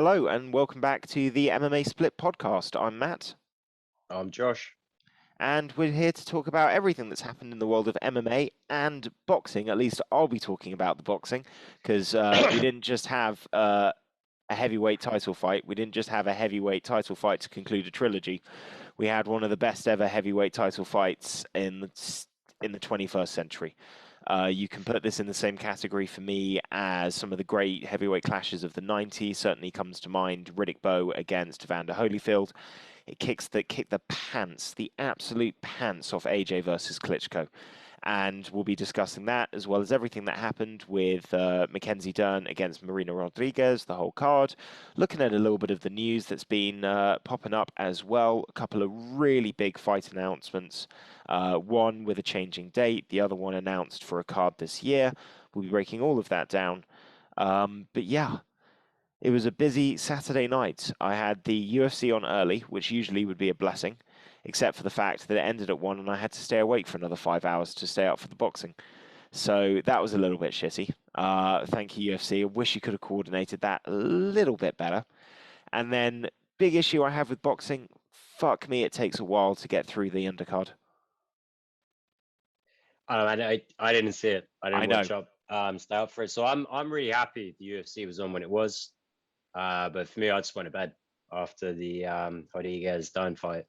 Hello and welcome back to the MMA Split podcast. I'm Matt. I'm Josh. And we're here to talk about everything that's happened in the world of MMA and boxing. At least I'll be talking about the boxing because we didn't just have a heavyweight title fight. We didn't just have a heavyweight title fight to conclude a trilogy. We had one of the best ever heavyweight title fights in the 21st century. You can put this in the same category for me as some of the great heavyweight clashes of the 90s. Certainly comes to mind Riddick Bowe against Evander Holyfield. It kicked the pants, the absolute pants off AJ versus Klitschko. And we'll be discussing that as well as everything that happened with Mackenzie Dern against Marina Rodriguez, the whole card. Looking at a little bit of the news that's been popping up as well. A couple of really big fight announcements. One with a changing date, the other one announced for a card this year. We'll be breaking all of that down. But yeah, it was a busy Saturday night. I had the UFC on early, which usually would be a blessing, except for the fact that it ended at 1 and I had to stay awake for another 5 hours to stay up for the boxing. So that was a little bit shitty. Thank you, UFC. I wish you could have coordinated that a little bit better. And then, big issue I have with boxing, fuck me, it takes a while to get through the undercard. I didn't see it. I didn't I watch up, stay up for it. So I'm really happy the UFC was on when it was. But for me, I just went to bed after the Rodriguez Dern fight.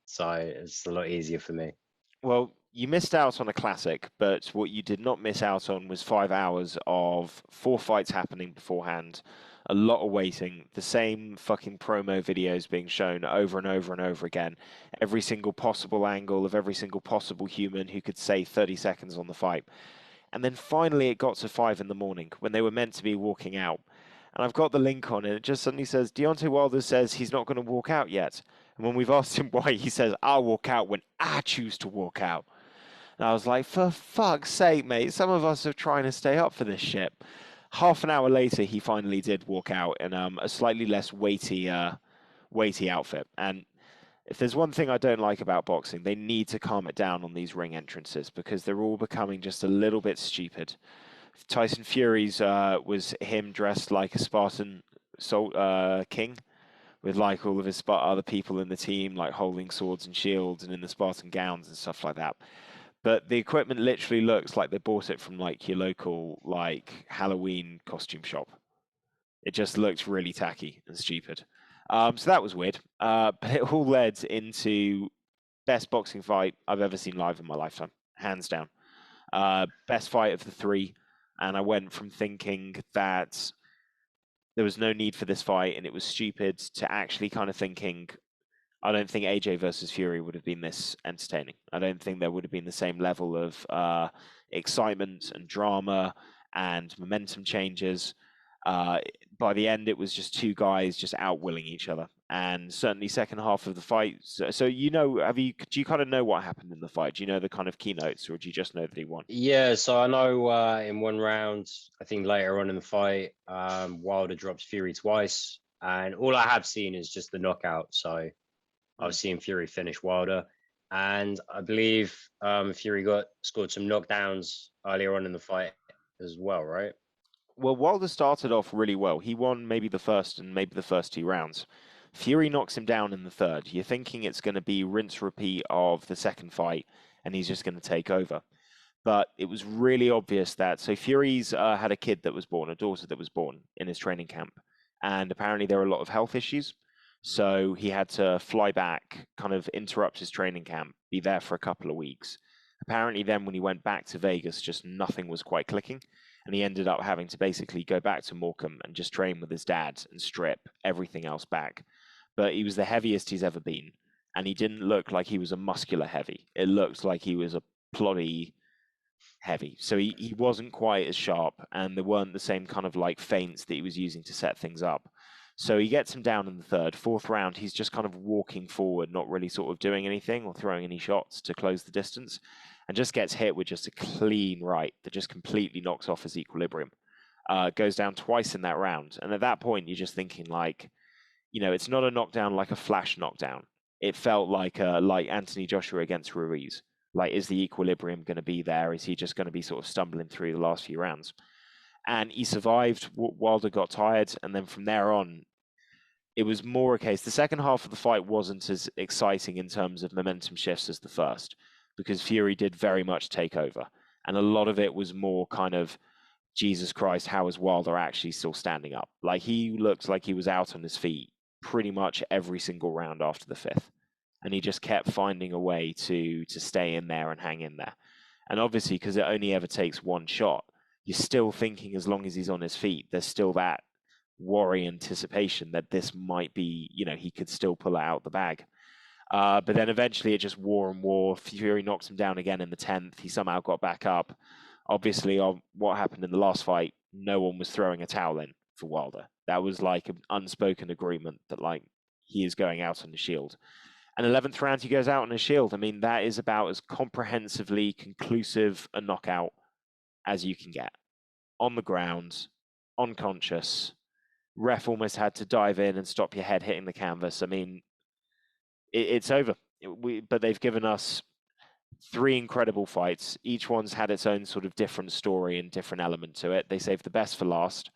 So it's a lot easier for me. Well, you missed out on a classic, but what you did not miss out on was 5 hours of 4 fights happening beforehand, a lot of waiting, the same fucking promo videos being shown over and over and over again, every single possible angle of every single possible human who could say 30 seconds on the fight. And then finally it got to 5 in the morning when they were meant to be walking out. And I've got the link on and it just suddenly says, Deontay Wilder says he's not going to walk out yet. And when we've asked him why, he says, I'll walk out when I choose to walk out. And I was like, for fuck's sake, mate, some of us are trying to stay up for this shit. Half an hour later, he finally did walk out in a slightly less weighty outfit. And if there's one thing I don't like about boxing, they need to calm it down on these ring entrances because they're all becoming just a little bit stupid. Tyson Fury's was him dressed like a Spartan king, with like all of his other people in the team, like holding swords and shields and in the Spartan gowns and stuff like that. But the equipment literally looks like they bought it from like your local like Halloween costume shop. It just looks really tacky and stupid. So that was weird. But it all led into best boxing fight I've ever seen live in my lifetime, hands down. Best fight of the 3. And I went from thinking that there was no need for this fight and it was stupid to actually kind of thinking, I don't think AJ versus Fury would have been this entertaining. I don't think there would have been the same level of excitement and drama and momentum changes. By the end, it was just 2 guys just outwilling each other. And certainly second half of the fight. So you know, do you kind of know what happened in the fight? Do you know the kind of keynotes, or do you just know that he won? Yeah, so I know in one round, I think later on in the fight, Wilder drops Fury twice. And all I have seen is just the knockout. So I was seeing Fury finish Wilder. And I believe Fury scored some knockdowns earlier on in the fight as well, right? Well, Wilder started off really well. He won maybe the first and maybe the first 2 rounds. Fury knocks him down in the third. You're thinking it's going to be rinse repeat of the second fight, and he's just going to take over. But it was really obvious that so Fury's had a kid that was born, a daughter that was born in his training camp, and apparently there were a lot of health issues. So he had to fly back, kind of interrupt his training camp, be there for a couple of weeks. Apparently, then when he went back to Vegas, just nothing was quite clicking. And he ended up having to basically go back to Morecambe and just train with his dad and strip everything else back. But he was the heaviest he's ever been. And he didn't look like he was a muscular heavy. It looked like he was a ploddy heavy. So he wasn't quite as sharp, and there weren't the same kind of like feints that he was using to set things up. So he gets him down in the third. 4th round, he's just kind of walking forward, not really sort of doing anything or throwing any shots to close the distance, and just gets hit with just a clean right that just completely knocks off his equilibrium. Goes down twice in that round. And at that point, you're just thinking like, you know, it's not a knockdown like a flash knockdown. It felt like Anthony Joshua against Ruiz. Like, is the equilibrium going to be there? Is he just going to be sort of stumbling through the last few rounds? And he survived. Wilder got tired, and then from there on, it was more a case. The second half of the fight wasn't as exciting in terms of momentum shifts as the first, because Fury did very much take over, and a lot of it was more kind of, Jesus Christ, how is Wilder actually still standing up? Like, he looked like he was out on his feet pretty much every single round after the fifth, and he just kept finding a way to stay in there and hang in there. And obviously, because it only ever takes one shot, you're still thinking, as long as he's on his feet, there's still that worry, anticipation that this might be, he could still pull it out the bag. But then eventually it just wore and wore. Fury knocks him down again in the 10th. He somehow got back up. Obviously, on what happened in the last fight, no one was throwing a towel in for Wilder. That was like an unspoken agreement that, like, he is going out on the shield. And 11th round, he goes out on a shield. I mean, that is about as comprehensively conclusive a knockout as you can get. On the ground, unconscious. Ref almost had to dive in and stop your head hitting the canvas. I mean, it's over. But they've given us 3 incredible fights. Each one's had its own sort of different story and different element to it. They saved the best for last.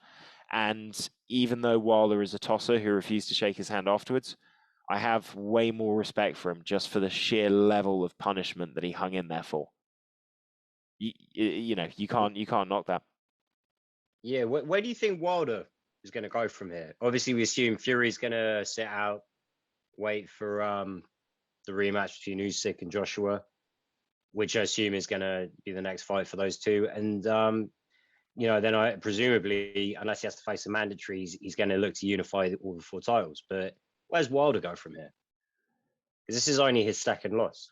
And even though Wilder is a tosser who refused to shake his hand afterwards, I have way more respect for him just for the sheer level of punishment that he hung in there for. You can't knock that. Yeah, where do you think Wilder is going to go from here? Obviously, we assume Fury's going to sit out, wait for the rematch between Usyk and Joshua, which I assume is going to be the next fight for those two. And then I presumably, unless he has to face a mandatory, he's going to look to unify all the 4 titles. But where's Wilder go from here? Because this is only his second loss.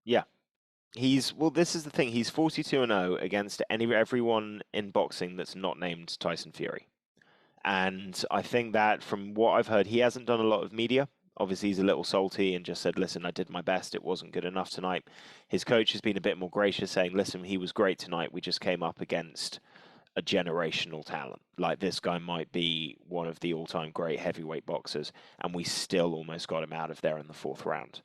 Yeah. This is the thing. He's 42-0 against everyone in boxing that's not named Tyson Fury. And I think that from what I've heard, he hasn't done a lot of media. Obviously, he's a little salty and just said, listen, I did my best. It wasn't good enough tonight. His coach has been a bit more gracious, saying, listen, he was great tonight. We just came up against a generational talent. Like, this guy might be one of the all-time great heavyweight boxers, and we still almost got him out of there in the 4th round.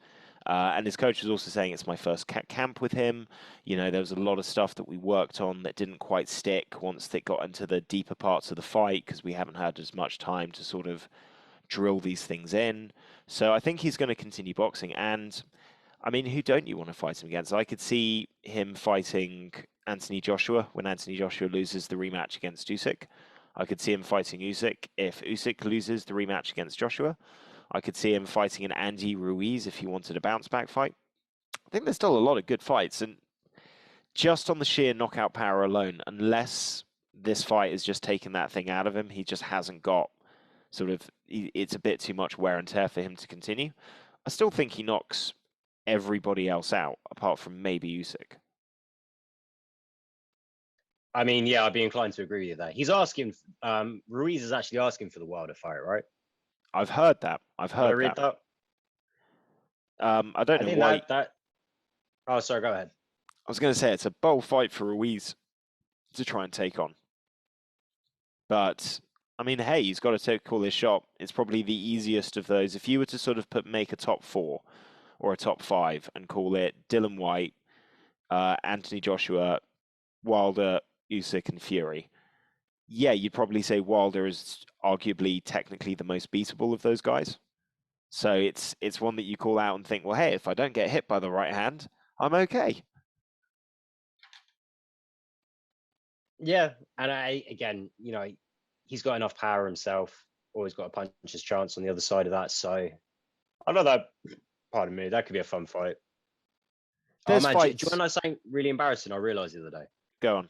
And his coach was also saying, it's my first camp with him. There was a lot of stuff that we worked on that didn't quite stick once they got into the deeper parts of the fight, because we haven't had as much time to sort of drill these things in. So I think he's going to continue boxing. And I mean, who don't you want to fight him against? I could see him fighting Anthony Joshua when Anthony Joshua loses the rematch against Usyk. I could see him fighting Usyk if Usyk loses the rematch against Joshua. I could see him fighting an Andy Ruiz if he wanted a bounce back fight. I think there's still a lot of good fights, and just on the sheer knockout power alone, unless this fight has just taken that thing out of him, he just hasn't got it's a bit too much wear and tear for him to continue. I still think he knocks everybody else out, apart from maybe Usyk. I mean, yeah, I'd be inclined to agree with that. He's asking, Ruiz is actually asking for the Wilder fight, right? I've heard that. Did I read that? I don't know why. Oh, sorry, go ahead. I was going to say it's a bold fight for Ruiz to try and take on. But, I mean, hey, he's got to call his shot. It's probably the easiest of those. If you were to sort of make a top 4 or a top 5 and call it Dillian Whyte, Anthony Joshua, Wilder, Usyk, and Fury, yeah, you'd probably say Wilder is arguably technically the most beatable of those guys. So it's one that you call out and think, well, hey, if I don't get hit by the right hand, I'm okay. Yeah, and he's got enough power himself. Always got a puncher's chance on the other side of that. So I know that. Pardon me, that could be a fun fight. There's do you fights. want to know something really embarrassing? I realized the other day. Go on.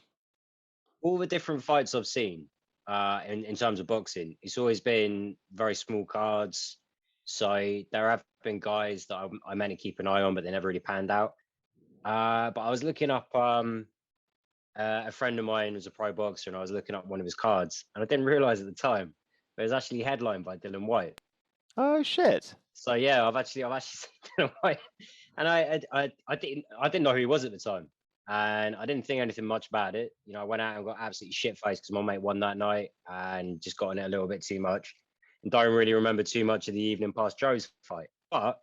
All the different fights I've seen, in terms of boxing, it's always been very small cards. So there have been guys that I meant to keep an eye on, but they never really panned out. But I was looking up. A friend of mine was a pro boxer, and I was looking up one of his cards, and I didn't realize at the time, but it was actually headlined by Dillian Whyte. Oh shit! So yeah, I've actually seen Dillian Whyte, and I didn't know who he was at the time, and I didn't think anything much about it. I went out and got absolutely shit faced because my mate won that night and just got in it a little bit too much, and don't really remember too much of the evening past Joe's fight. But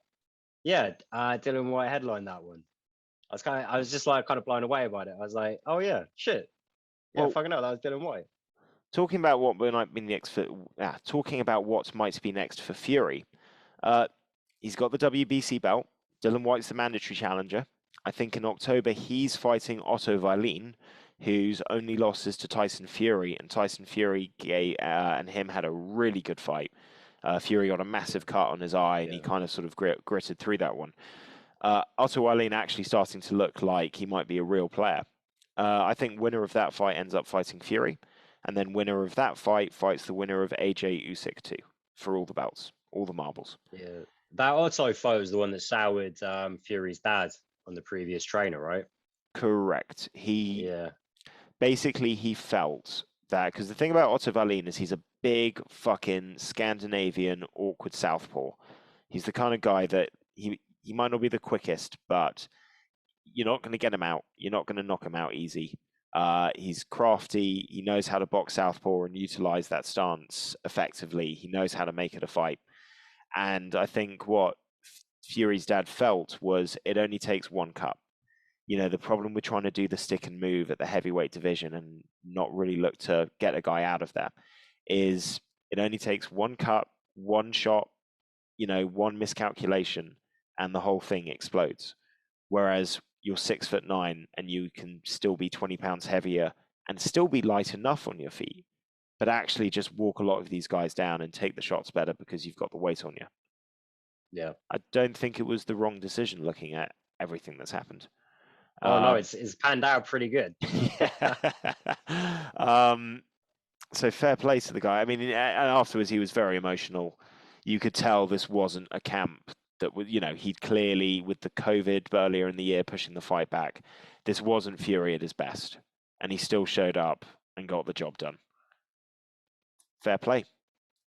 yeah, Dillian Whyte headlined that one. I was just like kind of blown away about it. I was like, oh yeah, shit. Yeah, fucking hell, that was Dillian Whyte. Talking about what might be next for talking about what might be next for Fury. He's got the WBC belt. Dylan White's the mandatory challenger. I think in October he's fighting Otto Wallin, whose only loss is to Tyson Fury, and Tyson Fury and him had a really good fight. Fury got a massive cut on his eye, and he kind of sort of gritted through that one. Otto Wallin actually starting to look like he might be a real player. I think winner of that fight ends up fighting Fury, and then winner of that fight fights the winner of AJ Usyk too, for all the belts, all the marbles. Yeah, that Otto fight was the one that soured Fury's dad on the previous trainer, right? Correct. Basically he felt that, because the thing about Otto Wallin is he's a big fucking Scandinavian awkward southpaw. He's the kind of guy that he might not be the quickest, but you're not going to get him out. You're not going to knock him out easy. He's crafty. He knows how to box southpaw and utilize that stance effectively. He knows how to make it a fight. And I think what Fury's dad felt was it only takes one cut. You know, the problem with trying to do the stick and move at the heavyweight division and not really look to get a guy out of there is it only takes one cut, one shot, you know, one miscalculation, and the whole thing explodes. Whereas you're 6'9" and you can still be 20 pounds heavier and still be light enough on your feet, but actually just walk a lot of these guys down and take the shots better because you've got the weight on you. Yeah. I don't think it was the wrong decision looking at everything that's happened. Oh no, it's panned out pretty good. So fair play to the guy. I mean, and afterwards he was very emotional. You could tell this wasn't a camp that was, you know, he'd clearly, with the COVID earlier in the year pushing the fight back, this wasn't Fury at his best, and he still showed up and got the job done. Fair play.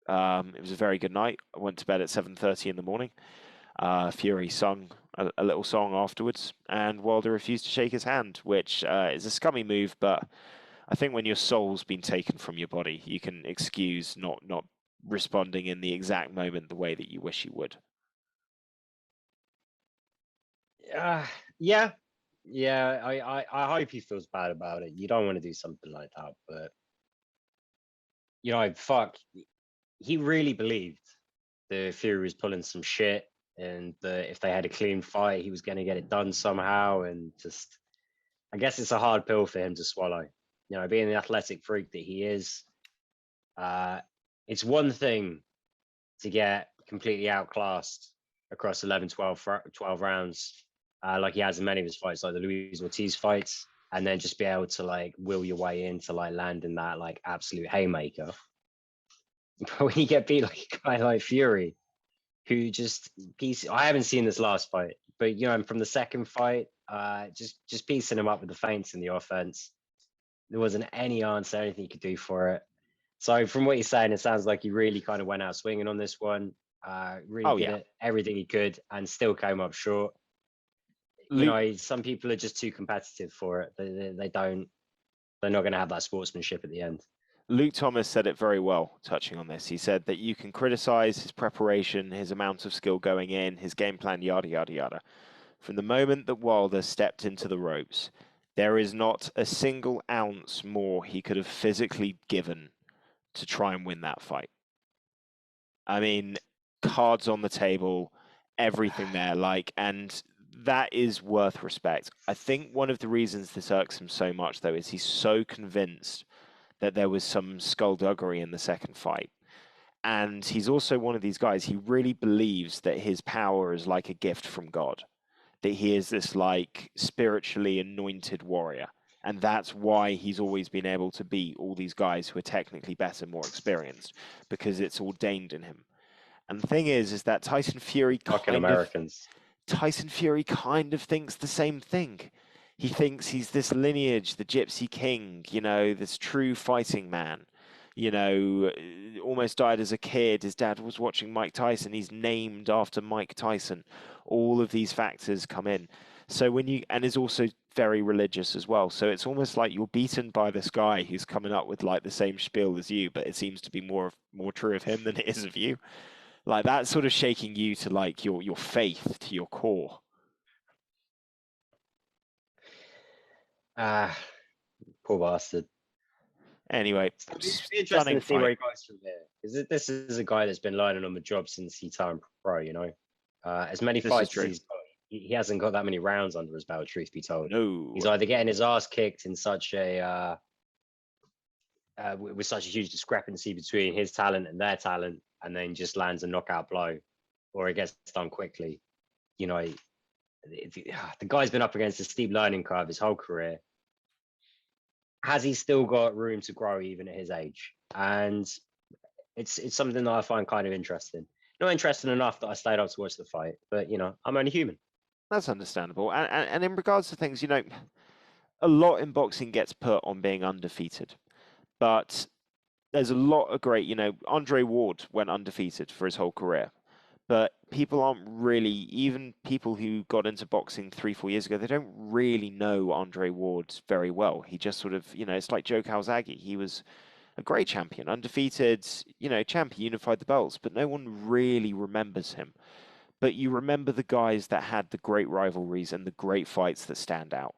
It was a very good night. I went to bed at 7:30 in the morning. Fury sung a little song afterwards, and Wilder refused to shake his hand, which is a scummy move, but I think when your soul's been taken from your body, you can excuse not responding in the exact moment the way that you wish you would. Yeah. I hope he feels bad about it. You don't want to do something like that, but you know, he really believed the Fury was pulling some shit, and that if they had a clean fight, he was going to get it done somehow. And just, I guess it's a hard pill for him to swallow. You know, being the athletic freak that he is, it's one thing to get completely outclassed across 11, 12 rounds, like he has in many of his fights, like the Luis Ortiz fights, and then just be able to like will your way into like landing that like absolute haymaker. But when you get beat like a guy like Fury, who just I haven't seen this last fight, but you know, from the second fight, just piecing him up with the feints in the offense. There wasn't any answer, anything he could do for it. So from what you're saying, it sounds like he really kind of went out swinging on this one. Really did it, everything he could, and still came up short. You know, some people are just too competitive for it. They're not going to have that sportsmanship at the end. Luke Thomas said it very well, touching on this. He said that you can criticize his preparation, his amount of skill going in, his game plan, yada, yada, yada. From the moment that Wilder stepped into the ropes, there is not a single ounce more he could have physically given to try and win that fight. I mean, cards on the table, everything there, like, and that is worth respect. I think one of the reasons this irks him so much, though, is he's so convinced that there was some skullduggery in the second fight. And he's also one of these guys, he really believes that his power is like a gift from God, that he is this like spiritually anointed warrior. And that's why he's always been able to beat all these guys who are technically better, more experienced, because it's ordained in him. And the thing is that Tyson Fury Tyson Fury kind of thinks the same thing. He thinks he's this lineage, the Gypsy King, you know, this true fighting man. You know, almost died as a kid. His dad was watching Mike Tyson. He's named after Mike Tyson. All of these factors come in. So and is also very religious as well. So it's almost like you're beaten by this guy who's coming up with like the same spiel as you, but it seems to be more true of him than it is of you. Like that's sort of shaking you to like your faith, to your core. Poor bastard. Anyway, It'll be interesting stunning to see where he fight. goes from here, because this is a guy that's been learning on the job since he turned pro. As many This is fights as true. he's got, he hasn't got that many rounds under his belt. Truth be told, No. he's either getting his ass kicked in such a with such a huge discrepancy between his talent and their talent, and then just lands a knockout blow, or it gets done quickly. The guy's been up against a steep learning curve his whole career. Has he still got room to grow even at his age? And it's something that I find kind of interesting. Not interesting enough that I stayed up to watch the fight, but I'm only human. That's understandable. And in regards to things, a lot in boxing gets put on being undefeated. But there's a lot of great, Andre Ward went undefeated for his whole career. But people aren't really, even people who got into boxing 3-4 years ago, they don't really know Andre Ward very well. He just sort of, it's like Joe Calzaghe. He was a great champion, undefeated, champion, unified the belts, but no one really remembers him. But you remember the guys that had the great rivalries and the great fights that stand out.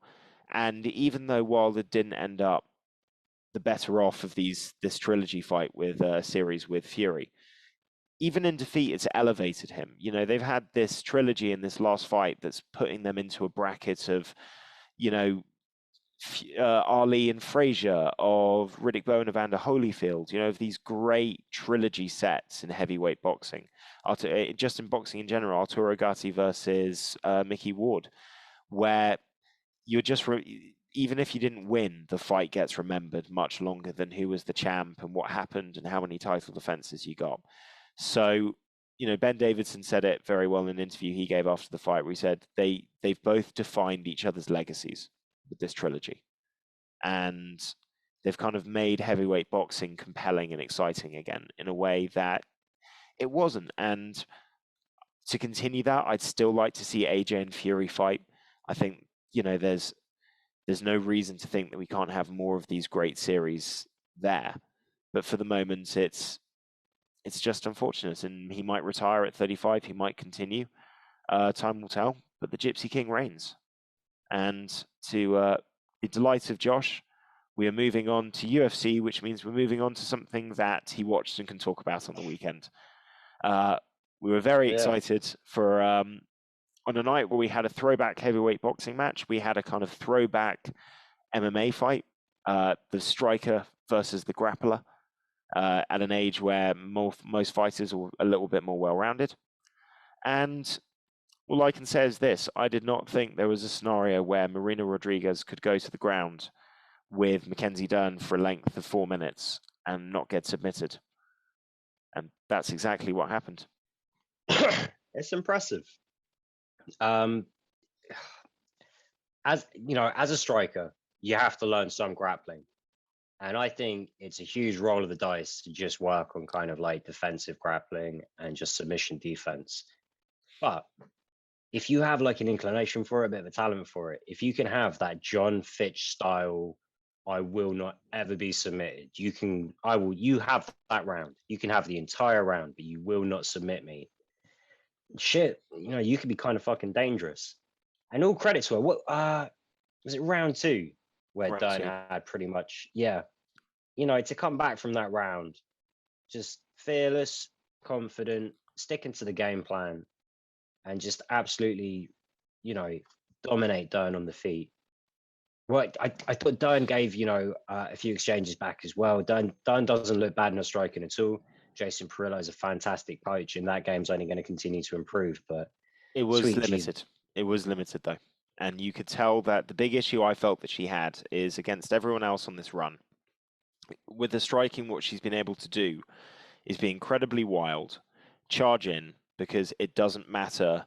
And even though Wilder didn't end up the better off of this trilogy fight with series with Fury, even in defeat, it's elevated him. They've had this trilogy in this last fight that's putting them into a bracket of, Ali and Frazier, of Riddick Bowe and Evander Holyfield, of these great trilogy sets in heavyweight boxing. Just in boxing in general, Arturo Gatti versus Mickey Ward, where you're just, even if you didn't win, the fight gets remembered much longer than who was the champ and what happened and how many title defenses you got. So, Ben Davidson said it very well in an interview he gave after the fight, where he said they've both defined each other's legacies with this trilogy. And they've kind of made heavyweight boxing compelling and exciting again in a way that it wasn't. And to continue that, I'd still like to see AJ and Fury fight. I think, there's no reason to think that we can't have more of these great series there. But for the moment, it's just unfortunate, and he might retire at 35. He might continue. Time will tell. But the Gypsy King reigns. And to the delight of Josh, we are moving on to UFC, which means we're moving on to something that he watched and can talk about on the weekend. We were very excited for on a night where we had a throwback heavyweight boxing match. We had a kind of throwback MMA fight, the striker versus the grappler. At an age where most fighters are a little bit more well-rounded. And all I can say is this: I did not think there was a scenario where Marina Rodriguez could go to the ground with Mackenzie Dern for a length of 4 minutes and not get submitted. And that's exactly what happened. It's impressive. As a striker, you have to learn some grappling. And I think it's a huge roll of the dice to just work on kind of like defensive grappling and just submission defense. But if you have like an inclination for it, a bit of a talent for it, if you can have that John Fitch style, I will not ever be submitted. You have that round. You can have the entire round, but you will not submit me. Shit, you could be kind of fucking dangerous. And all credit to her. What was it, round 2? Where Dern had pretty much, to come back from that round, just fearless, confident, sticking to the game plan, and just absolutely, dominate Dern on the feet. Well, I thought Dern gave, a few exchanges back as well. Dern doesn't look bad in a striking at all. Jason Perillo is a fantastic coach, and that game's only going to continue to improve. But it was limited. It was limited, though. And you could tell that the big issue I felt that she had is against everyone else on this run. With the striking, what she's been able to do is be incredibly wild, charge in, because it doesn't matter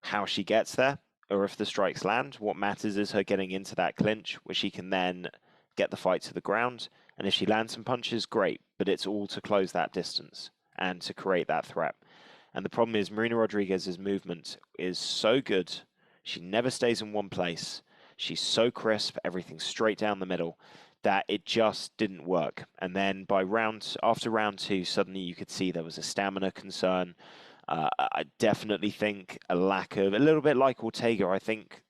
how she gets there or if the strikes land. What matters is her getting into that clinch where she can then get the fight to the ground. And if she lands some punches, great. But it's all to close that distance and to create that threat. And the problem is Marina Rodriguez's movement is so good. She never stays in one place. She's so crisp, everything's straight down the middle, that it just didn't work. And then after round 2, suddenly you could see there was a stamina concern. I definitely think a little bit like Ortega, I think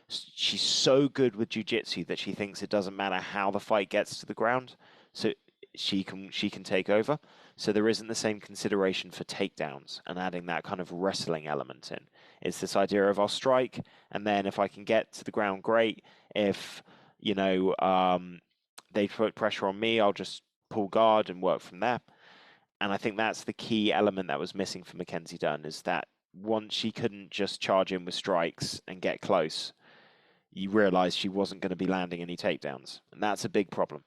she's so good with jiu-jitsu that she thinks it doesn't matter how the fight gets to the ground. so she can take over. So there isn't the same consideration for takedowns and adding that kind of wrestling element in. It's this idea of I'll strike, and then if I can get to the ground, great. If they put pressure on me, I'll just pull guard and work from there. And I think that's the key element that was missing for Mackenzie Dern, is that once she couldn't just charge in with strikes and get close, you realize she wasn't going to be landing any takedowns. And that's a big problem.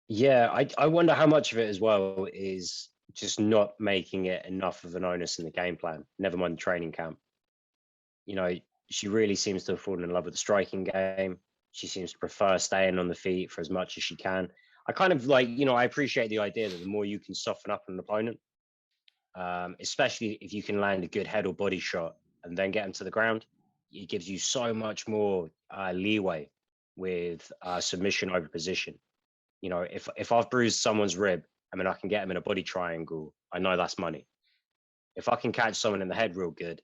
Yeah, I wonder how much of it as well is just not making it enough of an onus in the game plan, never mind the training camp. You know, she really seems to have fallen in love with the striking game. She seems to prefer staying on the feet for as much as she can. I kind of like, I appreciate the idea that the more you can soften up an opponent, especially if you can land a good head or body shot and then get them to the ground, it gives you so much more leeway with submission over position. If I've bruised someone's rib, I mean, I can get them in a body triangle. I know that's money. If I can catch someone in the head real good,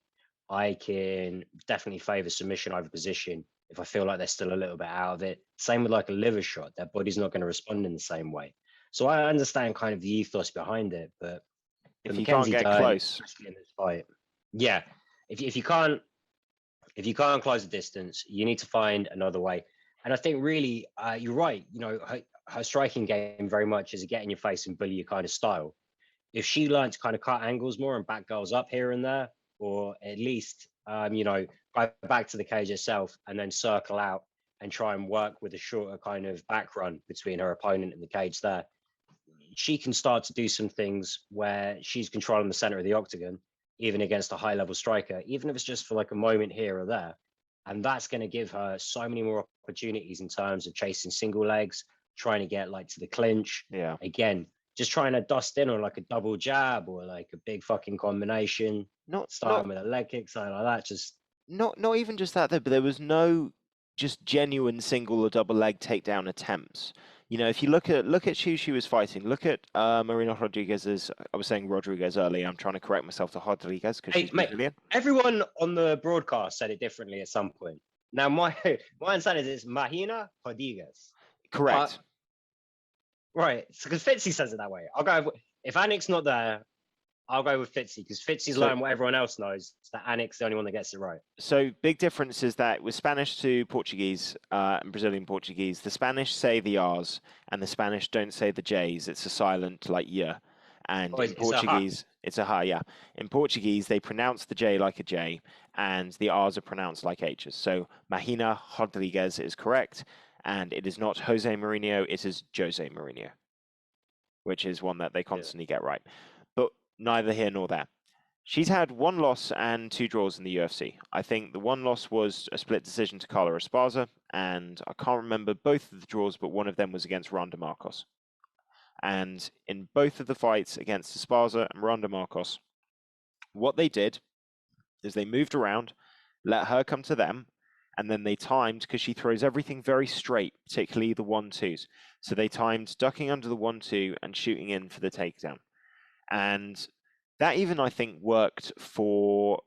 I can definitely favor submission over position if I feel like they're still a little bit out of it. Same with like a liver shot, their body's not going to respond in the same way. So I understand kind of the ethos behind it, but if you Mackenzie can't get Dern, close, especially in this fight, yeah, if you can't close the distance, you need to find another way. And I think really, you're right. Her striking game very much is a get in your face and bully you kind of style. If she learned to kind of cut angles more and back girls up here and there, or at least, go back to the cage herself and then circle out and try and work with a shorter kind of back run between her opponent and the cage there, she can start to do some things where she's controlling the center of the octagon, even against a high level striker, even if it's just for like a moment here or there. And that's going to give her so many more opportunities in terms of chasing single legs, trying to get like to the clinch. yeah. Again, just trying to dust in on like a double jab or like a big fucking combination, starting with a leg kick, something like that. Just not even just that though, but there was no just genuine single or double leg takedown attempts. If you look at who she was fighting, look at Marina Rodriguez's. I was saying Rodriguez earlier. I'm trying to correct myself to Rodriguez because she's Brazilian. Everyone on the broadcast said it differently at some point. Now my understanding is it's Marina Rodriguez. Correct. Right, because Fitzy says it that way. I'll go if Anik's not there. I'll go with Fitzy because Fitzy's learned what everyone else knows. That Anik's the only one that gets it right. So big difference is that with Spanish to Portuguese and Brazilian Portuguese, the Spanish say the R's and the Spanish don't say the J's. It's a silent like yeah. And in Portuguese, it's a ha, yeah. In Portuguese, they pronounce the J like a J and the R's are pronounced like H's. So Marina Rodriguez is correct. And it is not Jose Mourinho, it is Jose Mourinho, which is one that they constantly get right. But neither here nor there. She's had 1 loss and 2 draws in the UFC. I think the 1 loss was a split decision to Carla Esparza, and I can't remember both of the draws, but one of them was against Ronda Marcos. And in both of the fights against Esparza and Ronda Marcos, what they did is they moved around, let her come to them, and then they timed, because she throws everything very straight, particularly the 1-2s. So they timed ducking under the 1-2 and shooting in for the takedown. And that even, I think, worked for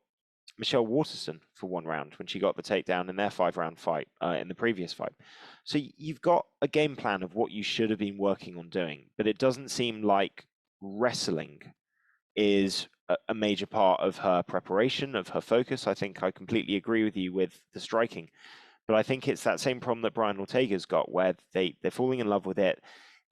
Michelle Waterston for 1 round when she got the takedown in their 5-round fight in the previous fight. So you've got a game plan of what you should have been working on doing, but it doesn't seem like wrestling is a major part of her preparation, of her focus. I think I completely agree with you with the striking, but I think it's that same problem that Brian Ortega's got, where they're falling in love with it,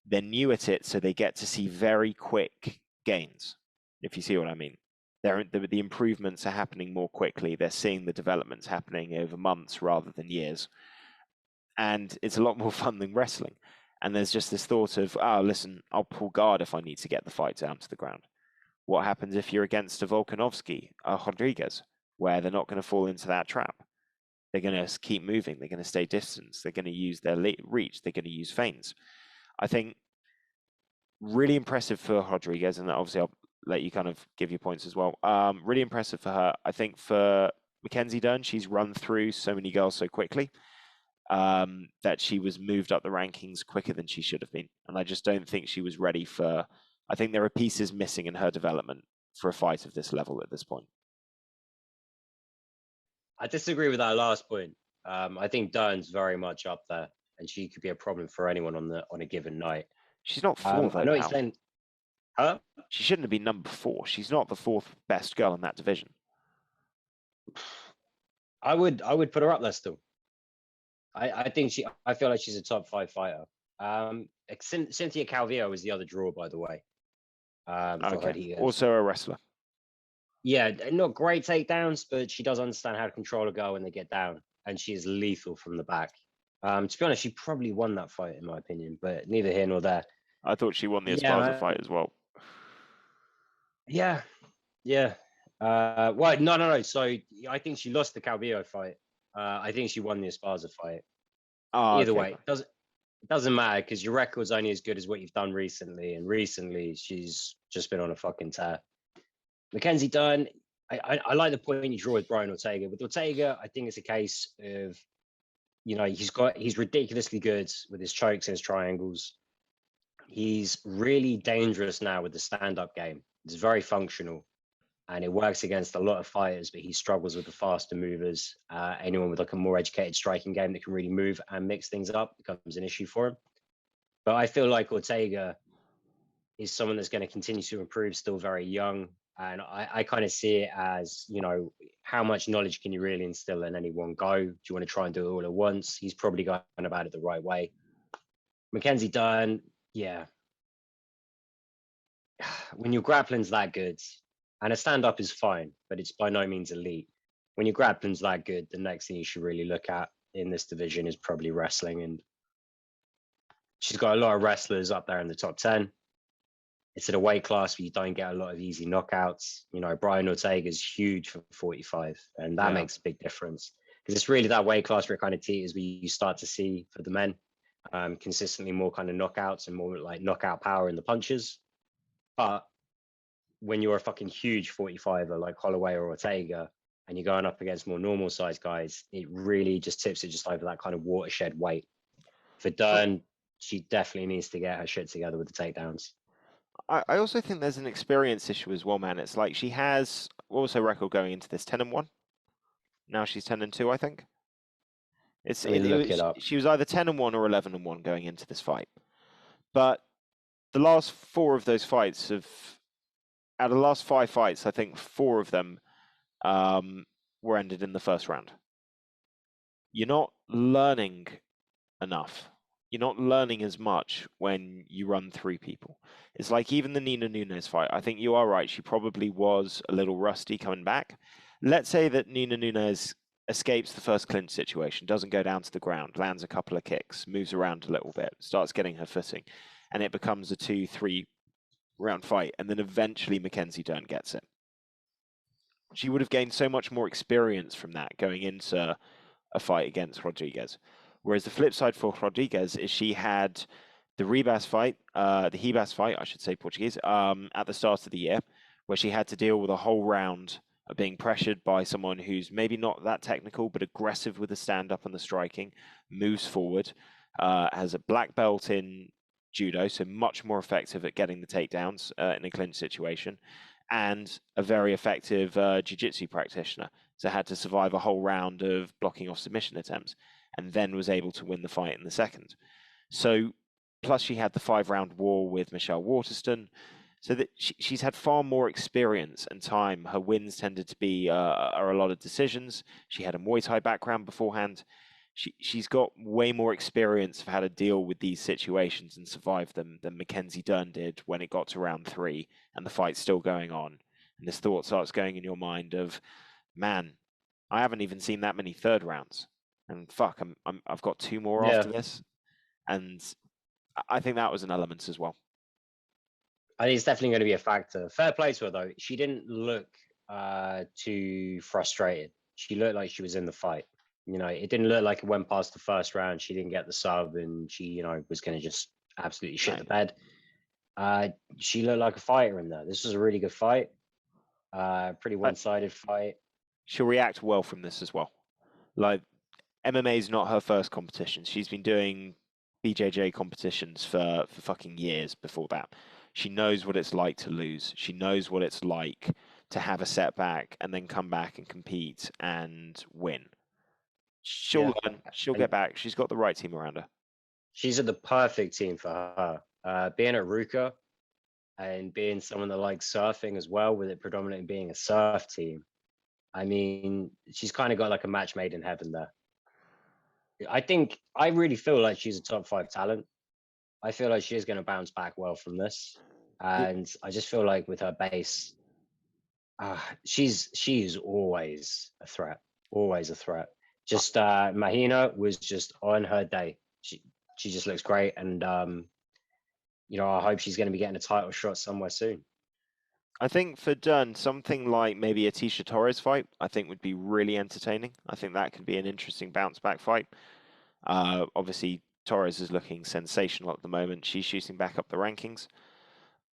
they're new at it, so they get to see very quick gains, if you see what I mean. The improvements are happening more quickly. They're seeing the developments happening over months rather than years. And it's a lot more fun than wrestling. And there's just this thought of, oh, listen, I'll pull guard if I need to get the fight down to the ground. What happens if you're against a Volkanovski, a Rodriguez, where they're not going to fall into that trap? They're going to keep moving. They're going to stay distant. They're going to use their reach. They're going to use feints. I think really impressive for Rodriguez, and obviously I'll let you kind of give your points as well. Really impressive for her. I think for Mackenzie Dern, she's run through so many girls so quickly that she was moved up the rankings quicker than she should have been. And I just don't think she was ready for... I think there are pieces missing in her development for a fight of this level at this point. I disagree with that last point. I think Dern's very much up there, and she could be a problem for anyone on a given night. She's not 4 though I know what you're now. saying. Huh? She shouldn't have been number 4. She's not the 4th best girl in that division. I would put her up there still. I feel like she's a top 5 fighter. Cynthia Calvillo was the other draw, by the way. For Okay. Also a wrestler. Yeah, not great takedowns, but she does understand how to control a girl when they get down, and she is lethal from the back. To be honest, she probably won that fight in my opinion, but neither here nor there. I thought she won the Esparza fight as well. Yeah. Well, no. So I think she lost the Calvillo fight. I think she won the Esparza fight. Either way, it doesn't matter because your record's only as good as what you've done recently, and recently she's just been on a fucking tear. Mackenzie Dern, I like the point you draw with Brian Ortega. With Ortega, I think it's a case of, he's ridiculously good with his chokes and his triangles. He's really dangerous now with the stand-up game. It's very functional, and it works against a lot of fighters, but he struggles with the faster movers. Anyone with like a more educated striking game that can really move and mix things up becomes an issue for him. But I feel like Ortega is someone that's going to continue to improve, still very young. And I kind of see it as, how much knowledge can you really instill in any one go? Do you want to try and do it all at once? He's probably going about it the right way. Mackenzie Dern, yeah. When your grappling's that good, and a stand-up is fine, but it's by no means elite. When your grappling's that good, the next thing you should really look at in this division is probably wrestling. And she's got a lot of wrestlers up there in the top 10. It's at a weight class where you don't get a lot of easy knockouts. Brian Ortega's huge for 45, and that makes a big difference because it's really that weight class where it kind of teeters where you start to see for the men consistently more kind of knockouts and more like knockout power in the punches. But when you're a fucking huge 45er like Holloway or Ortega and you're going up against more normal sized guys, it really just tips it just over that kind of watershed weight. For Dern, she definitely needs to get her shit together with the takedowns. I also think there's an experience issue as well, man. It's like she has, what was her record going into this? 10-1? Now she's 10-2, I think. She was either 10-1 or 11-1 going into this fight. But the last 4 of those fights out of the last 5 fights, I think 4 of them were ended in the first round. You're not learning enough. You're not learning as much when you run through people. It's like even the Nina Nunes fight. I think you are right. She probably was a little rusty coming back. Let's say that Nina Nunes escapes the first clinch situation, doesn't go down to the ground, lands a couple of kicks, moves around a little bit, starts getting her footing, and it becomes a 2-3 round fight. And then eventually Mackenzie Dern gets it. She would have gained so much more experience from that going into a fight against Rodriguez. Whereas the flip side for Rodriguez is she had the Ribas fight, the Ribas fight, I should say Portuguese, at the start of the year, where she had to deal with a whole round of being pressured by someone who's maybe not that technical, but aggressive with the stand-up and the striking, moves forward, has a black belt in judo, so much more effective at getting the takedowns in a clinch situation, and a very effective jiu-jitsu practitioner. So had to survive a whole round of blocking off submission attempts, and then was able to win the fight in the second. So, plus she had the 5-round war with Michelle Waterston, so that she's had far more experience and time. Her wins tended to be are a lot of decisions. She had a Muay Thai background beforehand. She's got way more experience of how to deal with these situations and survive them than Mackenzie Dern did when it got to round 3 and the fight's still going on. And this thought starts going in your mind of, man, I haven't even seen that many third rounds. And fuck, I've got 2 more after this. And I think that was an element as well. I think it's definitely going to be a factor. Fair play to her, though. She didn't look too frustrated. She looked like she was in the fight. It didn't look like it went past the first round. She didn't get the sub and she, was going to just absolutely shit the bed. She looked like a fighter in there. This was a really good fight. Pretty one-sided fight. She'll react well from this as well. Like, MMA is not her first competition. She's been doing BJJ competitions for fucking years before that. She knows what it's like to lose. She knows what it's like to have a setback and then come back and compete and win. She'll learn. She'll get back. She's got the right team around her. she's at the perfect team for her. Being at Ruka and being someone that likes surfing as well, with it predominantly being a surf team. I mean, she's kind of got like a match made in heaven there. I really feel like she's a top 5 talent. I feel like she is going to bounce back well from this. And I just feel like with her base, she is always a threat. Always a threat. Just Mahina was just on her day. She just looks great. And I hope she's going to be getting a title shot somewhere soon. I think for Dern, something like maybe a Tisha Torres fight, I think would be really entertaining. I think that could be an interesting bounce back fight. Obviously, Torres is looking sensational at the moment. She's shooting back up the rankings.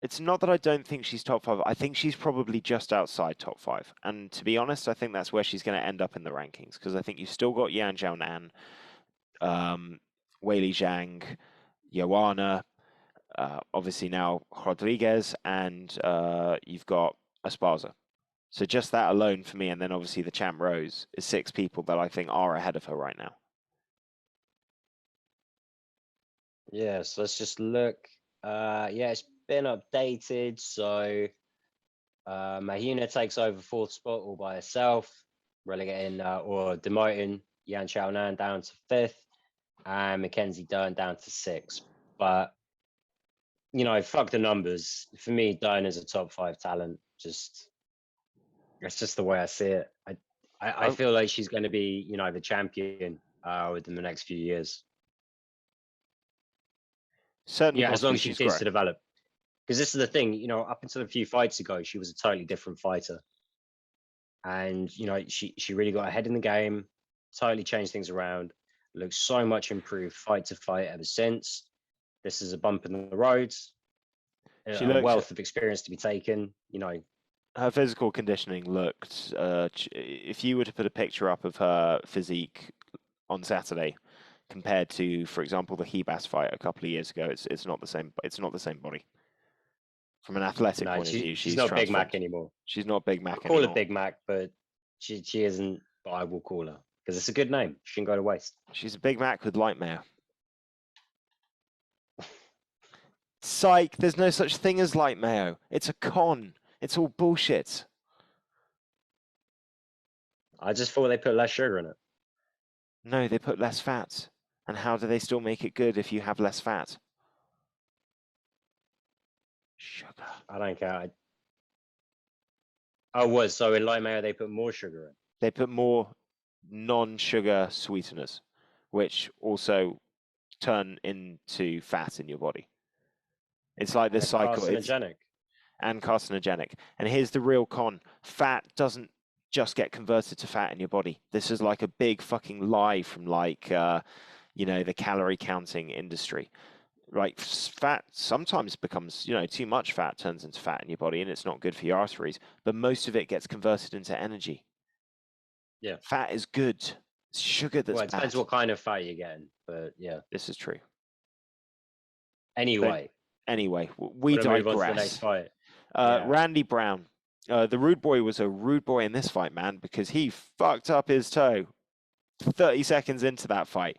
It's not that I don't think she's top 5. I think she's probably just outside top 5. And to be honest, I think that's where she's going to end up in the rankings, because I think you've still got Yan Jiaonan, Weili Zhang, Joanna, obviously now Rodriguez, and you've got Esparza. So just that alone for me, and then obviously the champ Rose, is 6 people that I think are ahead of her right now. Yeah, so let's just look. It's been updated. So Mahina takes over 4th spot all by herself, relegating or demoting Yan Xiaonan down to 5th, and Mackenzie Dern down to 6th. But fuck the numbers. For me, Dern is a top 5 talent. That's just the way I see it. I feel like she's going to be, the champion within the next few years. Certainly, as long as she continues great to develop. Because this is the thing, up until a few fights ago, she was a totally different fighter. And, she really got ahead in the game, totally changed things around, looks so much improved fight to fight ever since. This is a bump in the road, a wealth of experience to be taken, Her physical conditioning looked, if you were to put a picture up of her physique on Saturday, compared to, for example, the Hebas fight a couple of years ago, it's not the same. It's not the same body. From an athletic point of view, she's not Big Mac anymore. She's not Big Mac anymore. Call her Big Mac, but she isn't. But I will call her because it's a good name. She shouldn't go to waste. She's a Big Mac with light mayo. Psych! There's no such thing as light mayo. It's a con. It's all bullshit. I just thought they put less sugar in it. No, they put less fat. And how do they still make it good if you have less fat? Sugar. I don't care. So in light mayo they put more sugar in? They put more non-sugar sweeteners, which also turn into fat in your body. It's like this cycle. Carcinogenic. And carcinogenic. And here's the real con. Fat doesn't just get converted to fat in your body. This is like a big fucking lie from the calorie counting industry. Like fat sometimes becomes, too much fat turns into fat in your body and it's not good for your arteries, but most of it gets converted into energy. Yeah. Fat is good. It's sugar that's it depends what kind of fat you're getting, but yeah. This is true. Anyway, we digress. Randy Brown. The rude boy was a rude boy in this fight, man, because he fucked up his toe 30 seconds into that fight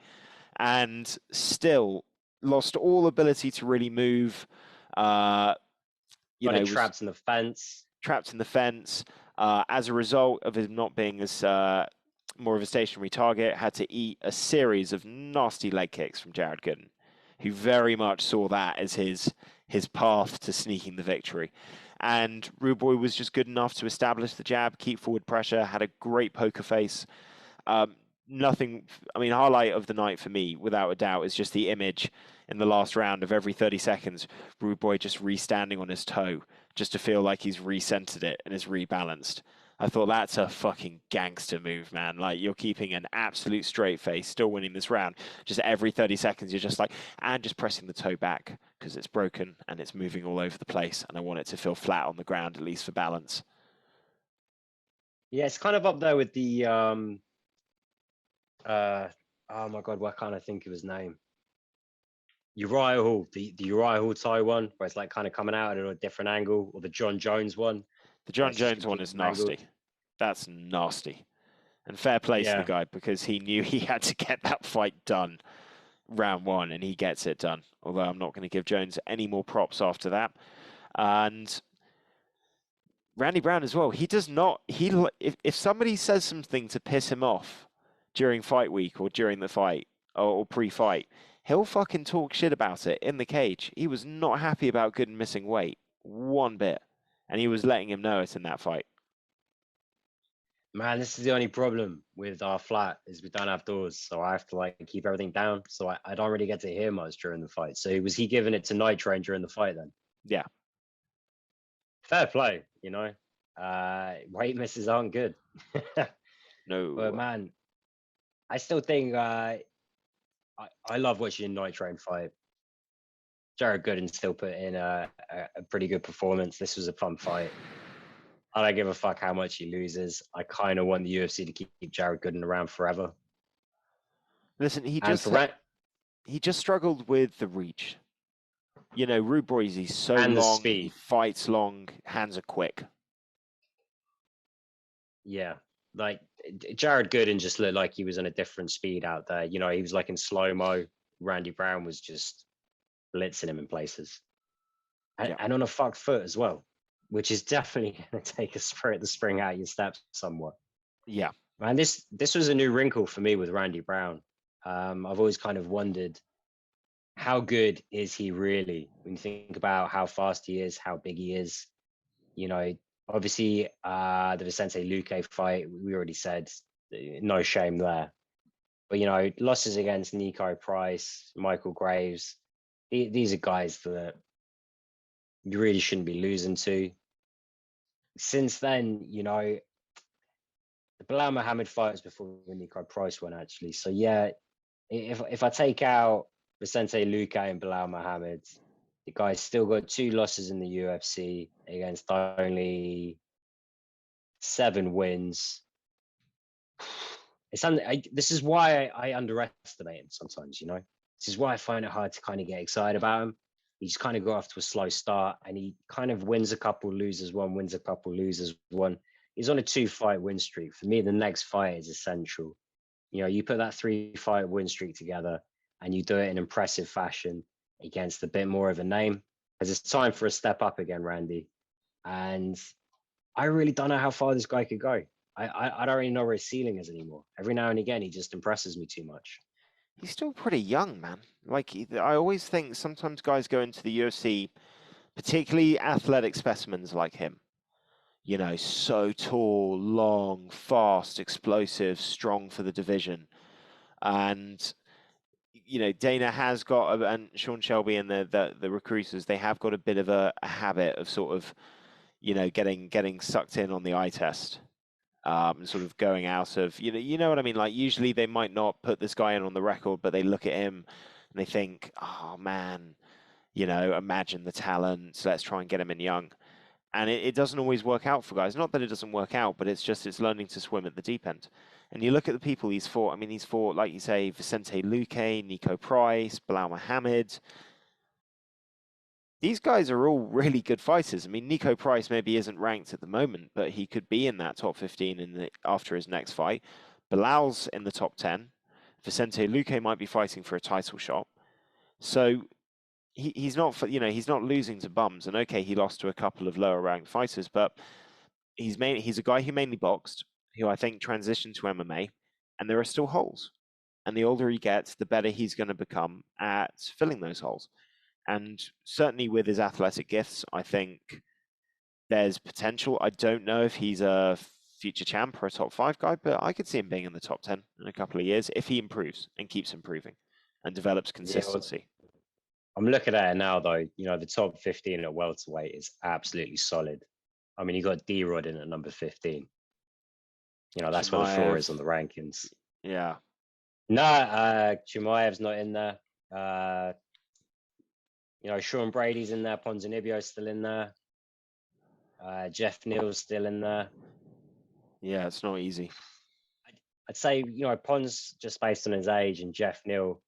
and still lost all ability to really move. Trapped in the fence. Trapped in the fence. As a result of him not being as more of a stationary target, had to eat a series of nasty leg kicks from Jared Gooden, who very much saw that as his path to sneaking the victory. And Rude Boy was just good enough to establish the jab, keep forward pressure, had a great poker face. Highlight of the night for me, without a doubt, is just the image in the last round of every 30 seconds, Rude Boy just re-standing on his toe, just to feel like he's recentered it and is rebalanced. I thought that's a fucking gangster move, man. Like, you're keeping an absolute straight face, still winning this round. Just every 30 seconds, you're just like, and just pressing the toe back because it's broken and it's moving all over the place. And I want it to feel flat on the ground, at least for balance. Yeah, it's kind of up there with the, oh my God, why can't I think of his name? Uriah Hall, the Uriah Hall tie one, where it's like kind of coming out at a different angle, or the John Jones one. The John Jones one is nasty. That's nasty. And fair play to the guy, because he knew he had to get that fight done. round one, and he gets it done. Although I'm not going to give Jones any more props after that. And Randy Brown as well. He does not. If somebody says something to piss him off during fight week or during the fight or pre-fight, he'll fucking talk shit about it in the cage. He was not happy about Gooden missing weight one bit, and he was letting him know it in that fight. Man, this is the only problem with our flat is we don't have doors, so I have to like keep everything down. So I don't really get to hear much during the fight. So was he giving it to Night Train during the fight then? Yeah. Fair play, you know. Weight misses aren't good. No. But man, I still think I love watching Night Train fight. Jared Gooden still put in a pretty good performance. This was a fun fight. I don't give a fuck how much he loses. I kind of want the UFC to keep Jared Gooden around forever. Listen, he And just struggled with the reach. You know, Rude Boys, he's so and the long, he speed. fights long, hands are quick. Yeah, like Jared Gooden just looked like he was on a different speed out there. You know, he was like in slow-mo. Randy Brown was just blitzing him in places. Yeah. And on a fucked foot as well, which is definitely going to take the spring out of your steps somewhat. Yeah. Man, this was a new wrinkle for me with Randy Brown. I've always kind of wondered, how good is he really? When you think about how fast he is, how big he is, you know, obviously the Vicente Luque fight, we already said, no shame there. But, you know, losses against Nico Price, Michael Graves, these are guys that you really shouldn't be losing to. Since then, you know, the Bilal Muhammad fight was before the Nico Price one, actually. So, yeah, if I take out Vicente Luque and Bilal Muhammad, the guy's still got 2 losses in the UFC against only 7 wins. This is why I underestimate him sometimes, you know. This is why I find it hard to kind of get excited about him. He's kind of got off to a slow start, and he kind of wins a couple, loses one, wins a couple, loses one. He's on a 2-fight win streak. For me, the next fight is essential. You know, you put that 3-fight win streak together, and you do it in impressive fashion against a bit more of a name, because it's time for a step up again, Randy. And I really don't know how far this guy could go. I don't really know where his ceiling is anymore. Every now and again, he just impresses me too much. He's still pretty young, man. Like, I always think sometimes guys go into the UFC, particularly athletic specimens like him. You know, so tall, long, fast, explosive, strong for the division. And, you know, Dana has got, and Sean Shelby and the recruiters, they have got a bit of a habit of sort of, you know, getting sucked in on the eye test. And sort of going out of, you know what I mean? Like, usually they might not put this guy in on the record, but they look at him and they think, oh man, you know, imagine the talent. Let's try and get him in young. And it doesn't always work out for guys. Not that it doesn't work out, but it's learning to swim at the deep end. And you look at the people he's fought. I mean, he's fought, like you say, Vicente Luque, Nico Price, Bilal Muhammad. These guys are all really good fighters. I mean, Nico Price maybe isn't ranked at the moment, but he could be in that top 15 after his next fight. Bilal's in the top 10. Vicente Luque might be fighting for a title shot. So he's not, you know, he's not losing to bums. And okay, he lost to a couple of lower ranked fighters, but he's a guy who mainly boxed, who I think transitioned to MMA, and there are still holes. And the older he gets, the better he's going to become at filling those holes. And certainly with his athletic gifts, I think there's potential. I don't know if he's a future champ or a top 5 guy, but I could see him being in the top 10 in a couple of years if he improves and keeps improving and develops consistency. Yeah, I'm looking at it now, though. You know, the top 15 at welterweight is absolutely solid. I mean, you got D-Rod in at number 15. You know, that's where the floor is on the rankings. Yeah. No, Chimaev's not in there. You know, Sean Brady's in there. Ponzinibbio's still in there. Jeff Neal's still in there. Yeah, it's not easy. I'd say, you know, Pons just based on his age, and Jeff Neal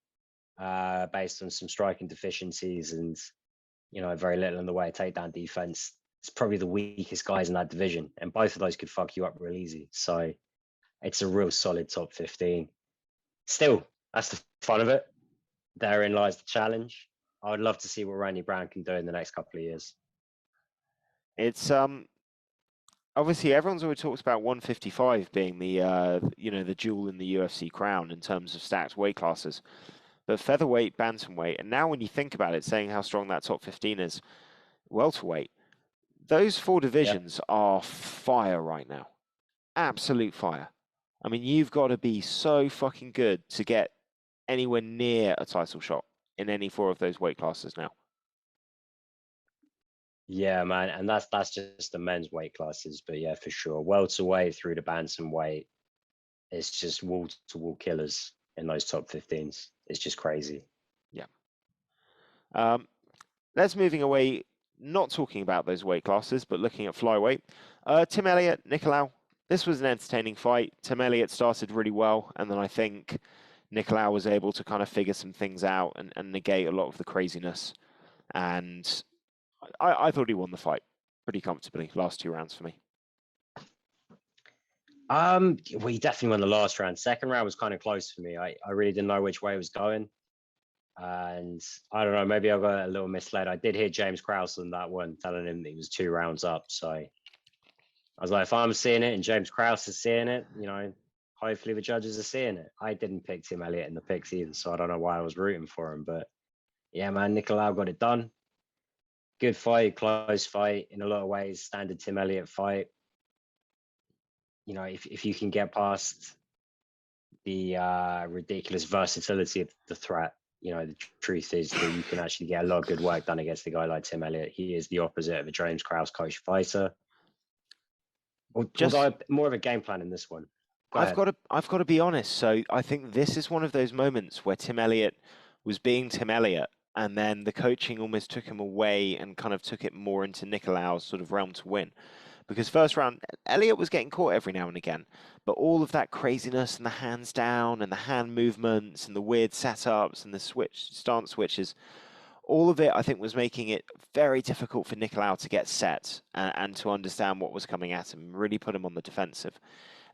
based on some striking deficiencies and, you know, very little in the way of takedown defense. It's probably the weakest guys in that division, and both of those could fuck you up real easy. So it's a real solid top 15. Still, that's the fun of it. therein lies the challenge. I would love to see what Randy Brown can do in the next couple of years. It's obviously everyone's always talks about 155 being the the jewel in the UFC crown in terms of stacked weight classes, but featherweight, bantamweight, and now when you think about it, saying how strong that top 15 is, welterweight, those four divisions are fire right now, absolute fire. I mean, you've got to be so fucking good to get anywhere near a title shot in any four of those weight classes now. Yeah, man, and that's just the men's weight classes, but yeah, for sure, welterweight through to bantamweight, it's just wall to wall killers in those top 15s. It's just crazy. Yeah. Let's moving away, not talking about those weight classes, but looking at flyweight. Tim Elliott, Nicolau. This was an entertaining fight. Tim Elliott started really well, and then I think Nicolau was able to kind of figure some things out and negate a lot of the craziness. And I thought he won the fight pretty comfortably. Last 2 rounds for me. Well, he definitely won the last round. Second round was kind of close for me. I really didn't know which way it was going. And I don't know, maybe I got a little misled. I did hear James Krause on that one telling him that he was 2 rounds up. So I was like, if I'm seeing it and James Krause is seeing it, hopefully the judges are seeing it. I didn't pick Tim Elliott in the picks either, so I don't know why I was rooting for him. But yeah, man, Nicolau got it done. Good fight, close fight in a lot of ways. Standard Tim Elliott fight. If you can get past the ridiculous versatility of the threat, the truth is that you can actually get a lot of good work done against a guy like Tim Elliott. He is the opposite of a James Krause coach fighter. Although more of a game plan in this one. I've got to be honest. So I think this is one of those moments where Tim Elliott was being Tim Elliott, and then the coaching almost took him away and kind of took it more into Nicolau's sort of realm to win. Because first round, Elliott was getting caught every now and again, but all of that craziness and the hands down and the hand movements and the weird setups and the stance switches, all of it, I think, was making it very difficult for Nicolau to get set and to understand what was coming at him, really put him on the defensive.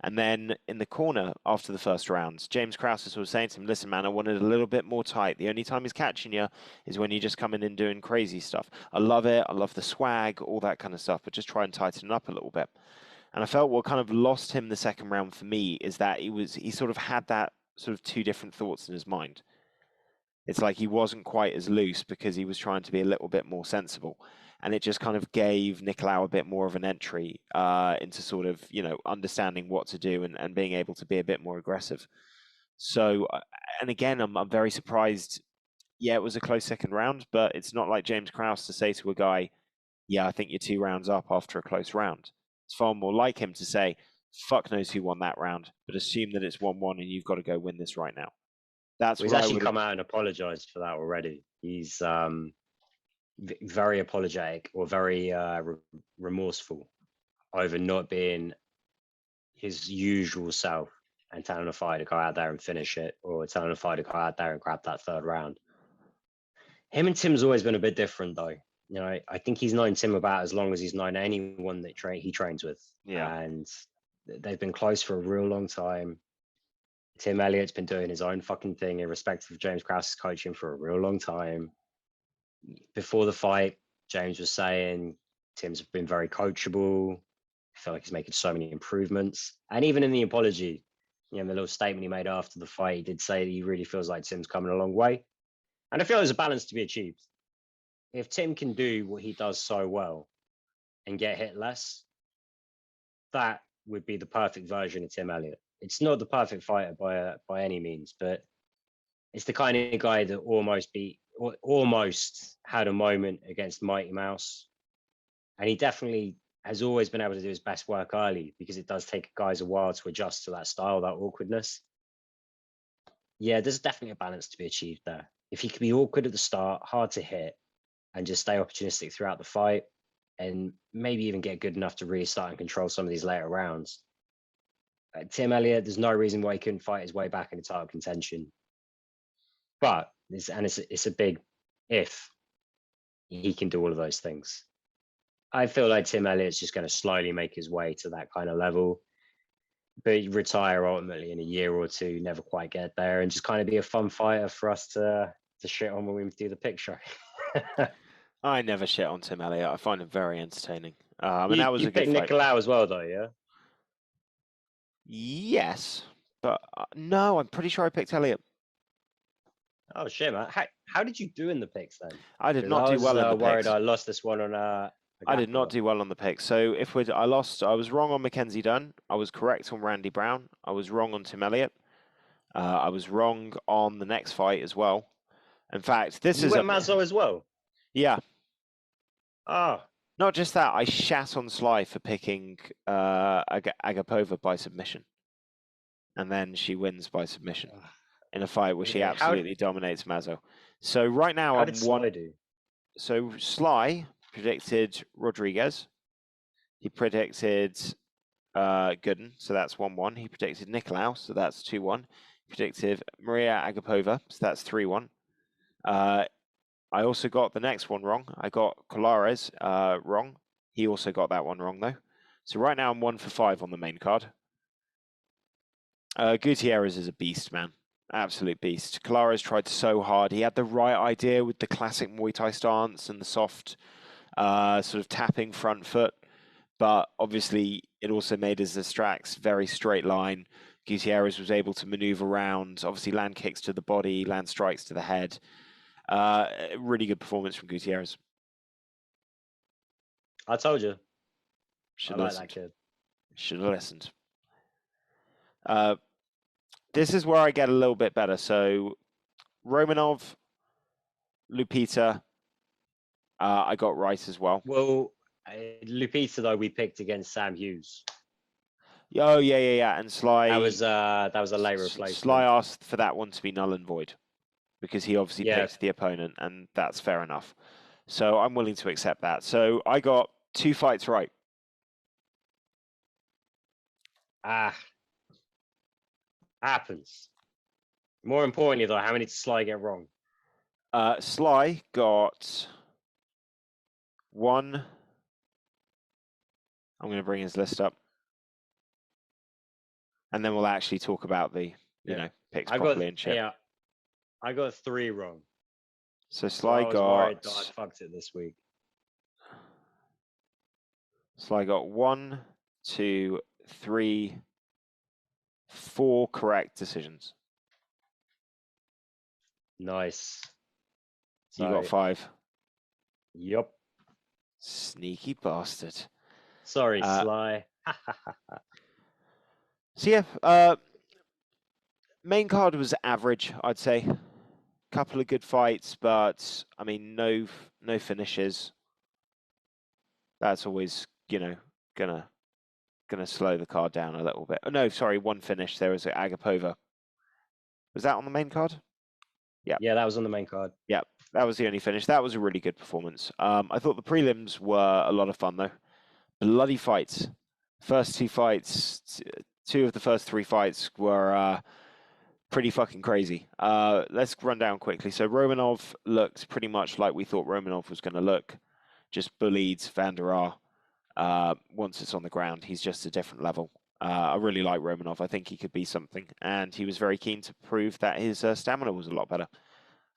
And then in the corner after the first round, James Krause was saying to him, listen, man, I wanted a little bit more tight. The only time he's catching you is when you just come in and doing crazy stuff. I love it. I love the swag, all that kind of stuff, but just try and tighten it up a little bit. And I felt what kind of lost him the second round for me is that he sort of had that sort of 2 different thoughts in his mind. It's like he wasn't quite as loose because he was trying to be a little bit more sensible. And it just kind of gave Nicolau a bit more of an entry into sort of, understanding what to do and being able to be a bit more aggressive. So, and again, I'm very surprised. Yeah, it was a close second round, but it's not like James Krause to say to a guy, yeah, I think you're 2 rounds up after a close round. It's far more like him to say, fuck knows who won that round, but assume that it's 1-1 and you've got to go win this right now. He's actually come out and apologized for that already. He's very apologetic or very remorseful over not being his usual self and telling a fighter to go out there and finish it, or telling a fighter to go out there and grab that 3rd round. Him and Tim's always been a bit different, though. I think he's known Tim about as long as he's known anyone that he trains with. Yeah. And they've been close for a real long time. Tim Elliott's been doing his own fucking thing irrespective of James Krause's coaching for a real long time. Before the fight, James was saying Tim's been very coachable. I feel like he's making so many improvements. And even in the apology, the little statement he made after the fight, he did say that he really feels like Tim's coming a long way. And I feel there's a balance to be achieved. If Tim can do what he does so well and get hit less, that would be the perfect version of Tim Elliott. It's not the perfect fighter by any means, but it's the kind of guy that almost had a moment against Mighty Mouse. And he definitely has always been able to do his best work early, because it does take guys a while to adjust to that style, that awkwardness. Yeah, there's definitely a balance to be achieved there. If he could be awkward at the start, hard to hit, and just stay opportunistic throughout the fight, and maybe even get good enough to really start and control some of these later rounds. Tim Elliott, there's no reason why he couldn't fight his way back into title contention. But it's a big if he can do all of those things. I feel like Tim Elliott's just going to slowly make his way to that kind of level, but retire ultimately in a year or two, never quite get there, and just kind of be a fun fighter for us to to shit on when we do the pick show. I never shit on Tim Elliott. I find him very entertaining. And you that was you a good picked fight. Nicolau as well, though, yeah? Yes, but no, I'm pretty sure I picked Elliott. Oh shit, man! How did you do in the picks then? I did 'Cause not I do was well in the worried picks. I lost this one on I did not Agapova. do well on the picks. So if I lost, I was wrong on Mackenzie Dern. I was correct on Randy Brown. I was wrong on Tim Elliott. I was wrong on the next fight as well. In fact, this You is went Mazzo as well. yeah. Oh, Not just that, I shat on Sly for picking Agapova by submission, and then she wins by submission in a fight where she yeah. absolutely dominates Mazzo. So right now How I'm did one. Sly do? So Sly predicted Rodriguez. He predicted Gooden, so that's 1-1. He predicted Nicolau, so that's 2-1. He predicted Maria Agapova, so that's 3-1. I also got the next one wrong. I got Colares wrong. He also got that one wrong, though. So right now I'm 1 for 5 on the main card. Gutierrez is a beast, man. Absolute beast. Colares tried so hard. He had the right idea with the classic Muay Thai stance and the soft sort of tapping front foot. But obviously, it also made his Strax very straight line. Gutierrez was able to maneuver around, obviously land kicks to the body, land strikes to the head. Really good performance from Gutierrez. I told you. Should I have like that listened. kid. Should have listened. This is where I get a little bit better. So Romanov, Lupita, I got right as well. Well, Lupita though we picked against Sam Hughes. Oh yeah. And Sly. That was a late replacement. Sly asked for that one to be null and void because he obviously Yeah. picked the opponent, and that's fair enough. So I'm willing to accept that. So I got 2 fights right. Happens. More importantly, though, how many did Sly get wrong? Sly got 1. I'm going to bring his list up, and then we'll actually talk about the picks properly and shit. Yeah, I got 3 wrong. So Sly I was got. worried that I fucked it this week. Sly got 1, 2, 3, 4 correct decisions. Nice. You got 5. Yup. Sneaky bastard. Sorry, Sly. So yeah, main card was average, I'd say. Couple of good fights, but I mean, no finishes. That's always, gonna slow the card down a little bit. Oh, no, sorry, 1 finish. There was Agapova. Was that on the main card? Yeah. Yeah, that was on the main card. Yeah, that was the only finish. That was a really good performance. I thought the prelims were a lot of fun, though. Bloody fights. First 2 fights, 2 of the first 3 fights were pretty fucking crazy. Let's run down quickly. So Romanov looked pretty much like we thought Romanov was going to look. Just bullied Van der Aar. Once it's on the ground, he's just a different level. I really like Romanov. I think he could be something. And he was very keen to prove that his stamina was a lot better.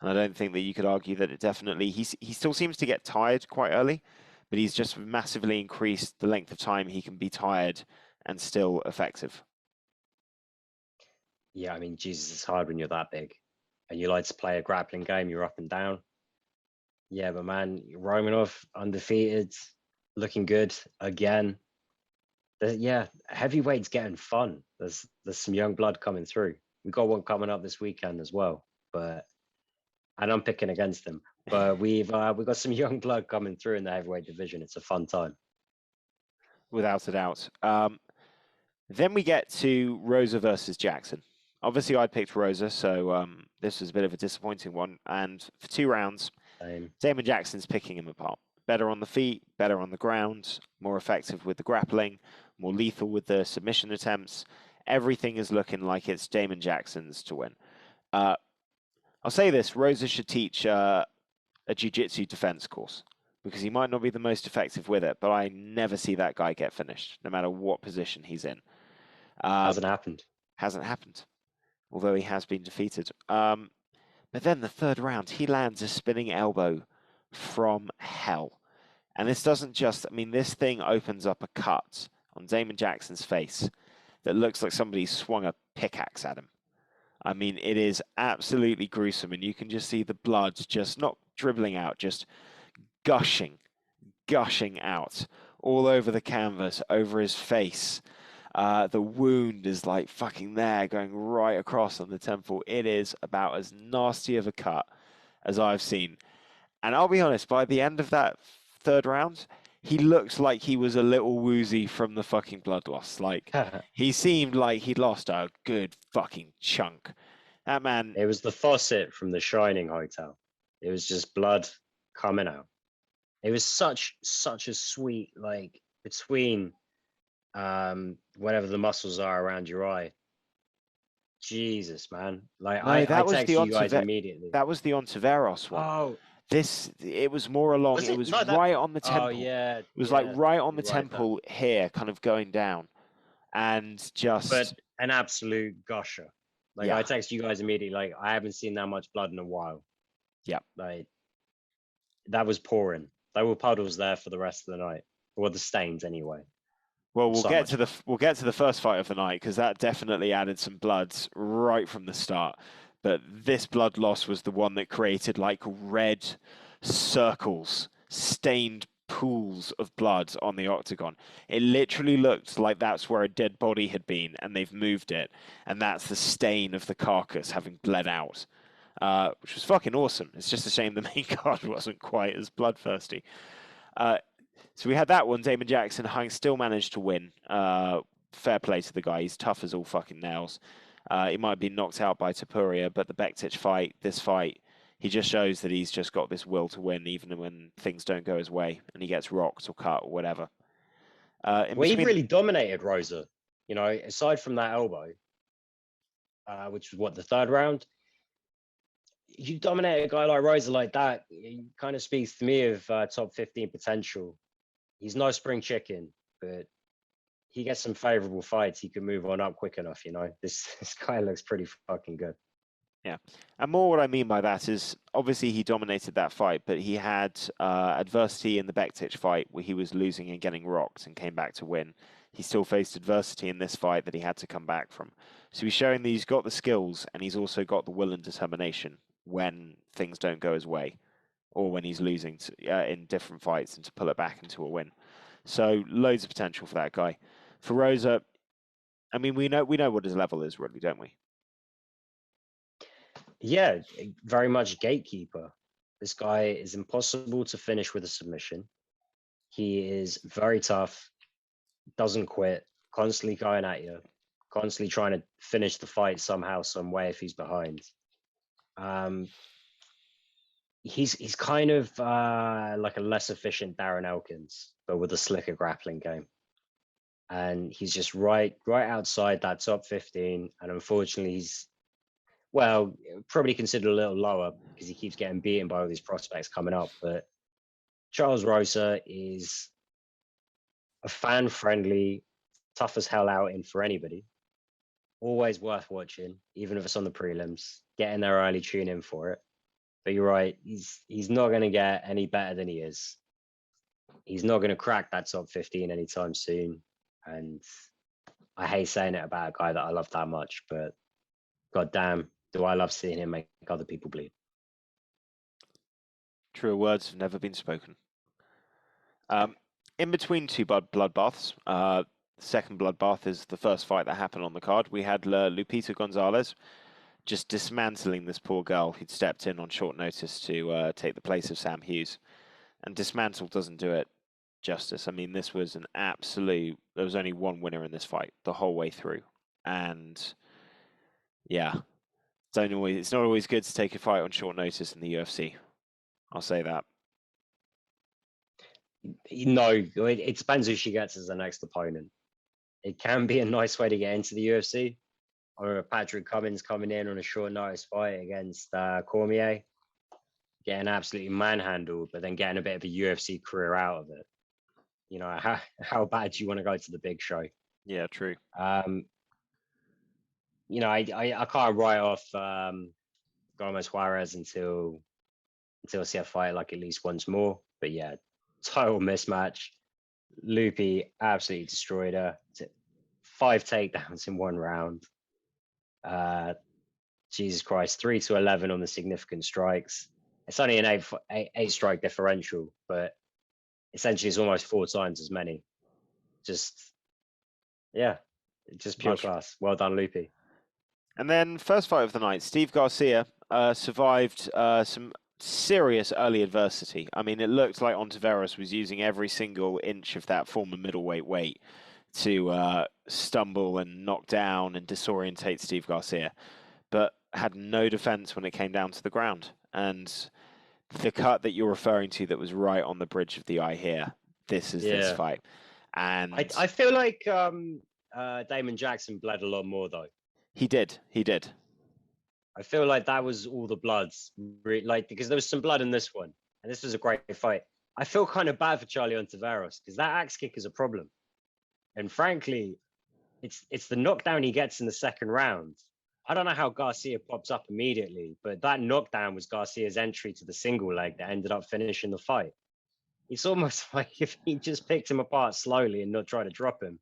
And I don't think that you could argue that it definitely... He still seems to get tired quite early, but he's just massively increased the length of time he can be tired and still effective. Yeah, I mean, Jesus, it's hard when you're that big. And you like to play a grappling game, you're up and down. Yeah, but man, Romanov, undefeated, looking good again. Yeah, heavyweight's getting fun. There's some young blood coming through. We got one coming up this weekend as well, and I'm picking against them. But we've got some young blood coming through in the heavyweight division. It's a fun time, without a doubt. Then we get to Rosa versus Jackson. Obviously, I picked Rosa, so this was a bit of a disappointing one. And for 2 rounds, Damon Jackson's picking him apart. Better on the feet, better on the ground, more effective with the grappling, more lethal with the submission attempts. Everything is looking like it's Damon Jackson's to win. I'll say this, Rosa should teach a jiu-jitsu defense course, because he might not be the most effective with it, but I never see that guy get finished, no matter what position he's in. Hasn't happened. Hasn't happened, although he has been defeated. But then the third round, he lands a spinning elbow from hell. And this doesn't just, I mean, this thing opens up a cut on Damon Jackson's face that looks like somebody swung a pickaxe at him. I mean, it is absolutely gruesome, and you can just see the blood just not dribbling out, just gushing out all over the canvas, over his face. The wound is like fucking there, going right across on the temple. It is about as nasty of a cut as I've seen. And I'll be honest, by the end of that third round, he looked like he was a little woozy from the fucking blood loss. Like, he seemed like he'd lost a good fucking chunk. That man. It was the faucet from the Shining Hotel. It was just blood coming out. It was such a sweet, like, between whatever the muscles are around your eye. Jesus, man. Like, No, I that was texted you guys immediately. That was the Ontiveros one. Oh, it was more along. was it it? was No, right on the temple. Oh, yeah. It was like right on the you're right, temple here, kind of going down, and just. But an absolute gusher. Like, Yeah. I texted you guys immediately. Like, I haven't seen that much blood in a while. Yeah. Like, that was pouring. There were puddles there for the rest of the night, or the stains anyway. Well, we'll So get much to the first fight of the night, because that definitely added some blood right from the start. But this blood loss was the one that created like red circles, stained pools of blood on the octagon. It literally looked like that's where a dead body had been, and they've moved it, and that's the stain of the carcass having bled out, which was fucking awesome. It's just a shame the main card wasn't quite as bloodthirsty. So we had that one. Damon Jackson still managed to win. Fair play to the guy. He's tough as all fucking nails. He might have been knocked out by Topuria, but the Bektic fight, this fight, he just shows that he's just got this will to win, even when things don't go his way and he gets rocked or cut or whatever. He really dominated Rosa. You know, aside from that elbow, which was what, the third round. You dominate a guy like Rosa like that, it kind of speaks to me of top 15 potential. He's no spring chicken, but he gets some favorable fights. He can move on up quick enough, you know. This guy looks pretty fucking good. Yeah. And more what I mean by that is, obviously he dominated that fight, but he had adversity in the Bektic fight where he was losing and getting rocked and came back to win. He still faced adversity in this fight that he had to come back from. So he's showing that he's got the skills, and he's also got the will and determination when things don't go his way, or when he's losing in different fights, and to pull it back into a win. So loads of potential for that guy. For Rosa, I mean, we know what his level is, really, don't we? Yeah, very much gatekeeper. This guy is impossible to finish with a submission. He is very tough, doesn't quit, constantly going at you, constantly trying to finish the fight somehow, some way if he's behind. He's kind of like a less efficient Darren Elkins, but with a slicker grappling game. And he's just right outside that top 15. And unfortunately, he's, well, probably considered a little lower because he keeps getting beaten by all these prospects coming up. But Charles Rosa is a fan-friendly, tough as hell outing for anybody. Always worth watching, even if it's on the prelims. Get in there early, tune in for it. But you're right, he's not going to get any better than he is. He's not going to crack that top 15 anytime soon. And I hate saying it about a guy that I love that much, but goddamn, do I love seeing him make other people bleed. Truer words have never been spoken. In between two bloodbaths, the second bloodbath is the first fight that happened on the card. We had Lupita Gonzalez just dismantling this poor girl who'd stepped in on short notice to take the place of Sam Hughes. And dismantle doesn't do it justice. I mean, this was an absolute... There was only one winner in this fight the whole way through. And yeah, it's not always good to take a fight on short notice in the UFC. I'll say that. No, it depends who she gets as the next opponent. It can be a nice way to get into the UFC. I remember Patrick Cummins coming in on a short notice fight against Cormier, getting absolutely manhandled, but then getting a bit of a UFC career out of it. You know, how bad do you want to go to the big show? Yeah, true. You know, I can't write off Gomez Juarez until I see a fight like at least once more. But yeah, total mismatch. Lupi absolutely destroyed her. 5 takedowns in 1 round. Jesus Christ, 3-11 on the significant strikes. It's only an eight strike differential, but essentially it's almost 4 times as many. Just pure Much. class. Well done, Lupi. And then first fight of the night, Steve Garcia survived some serious early adversity. I mean, it looked like Ontiveros was using every single inch of that former middleweight weight to stumble and knock down and disorientate Steve Garcia, but had no defense when it came down to the ground. And the cut that you're referring to that was right on the bridge of the eye here, this is this fight. And I feel like Damon Jackson bled a lot more, though. He did. I feel like that was all the bloods, like, because there was some blood in this one, and this was a great fight. I feel kind of bad for Charlie Ontiveros because that axe kick is a problem, and frankly, it's the knockdown he gets in the second round. I don't know how Garcia pops up immediately, but that knockdown was Garcia's entry to the single leg that ended up finishing the fight. It's almost like if he just picked him apart slowly and not tried to drop him,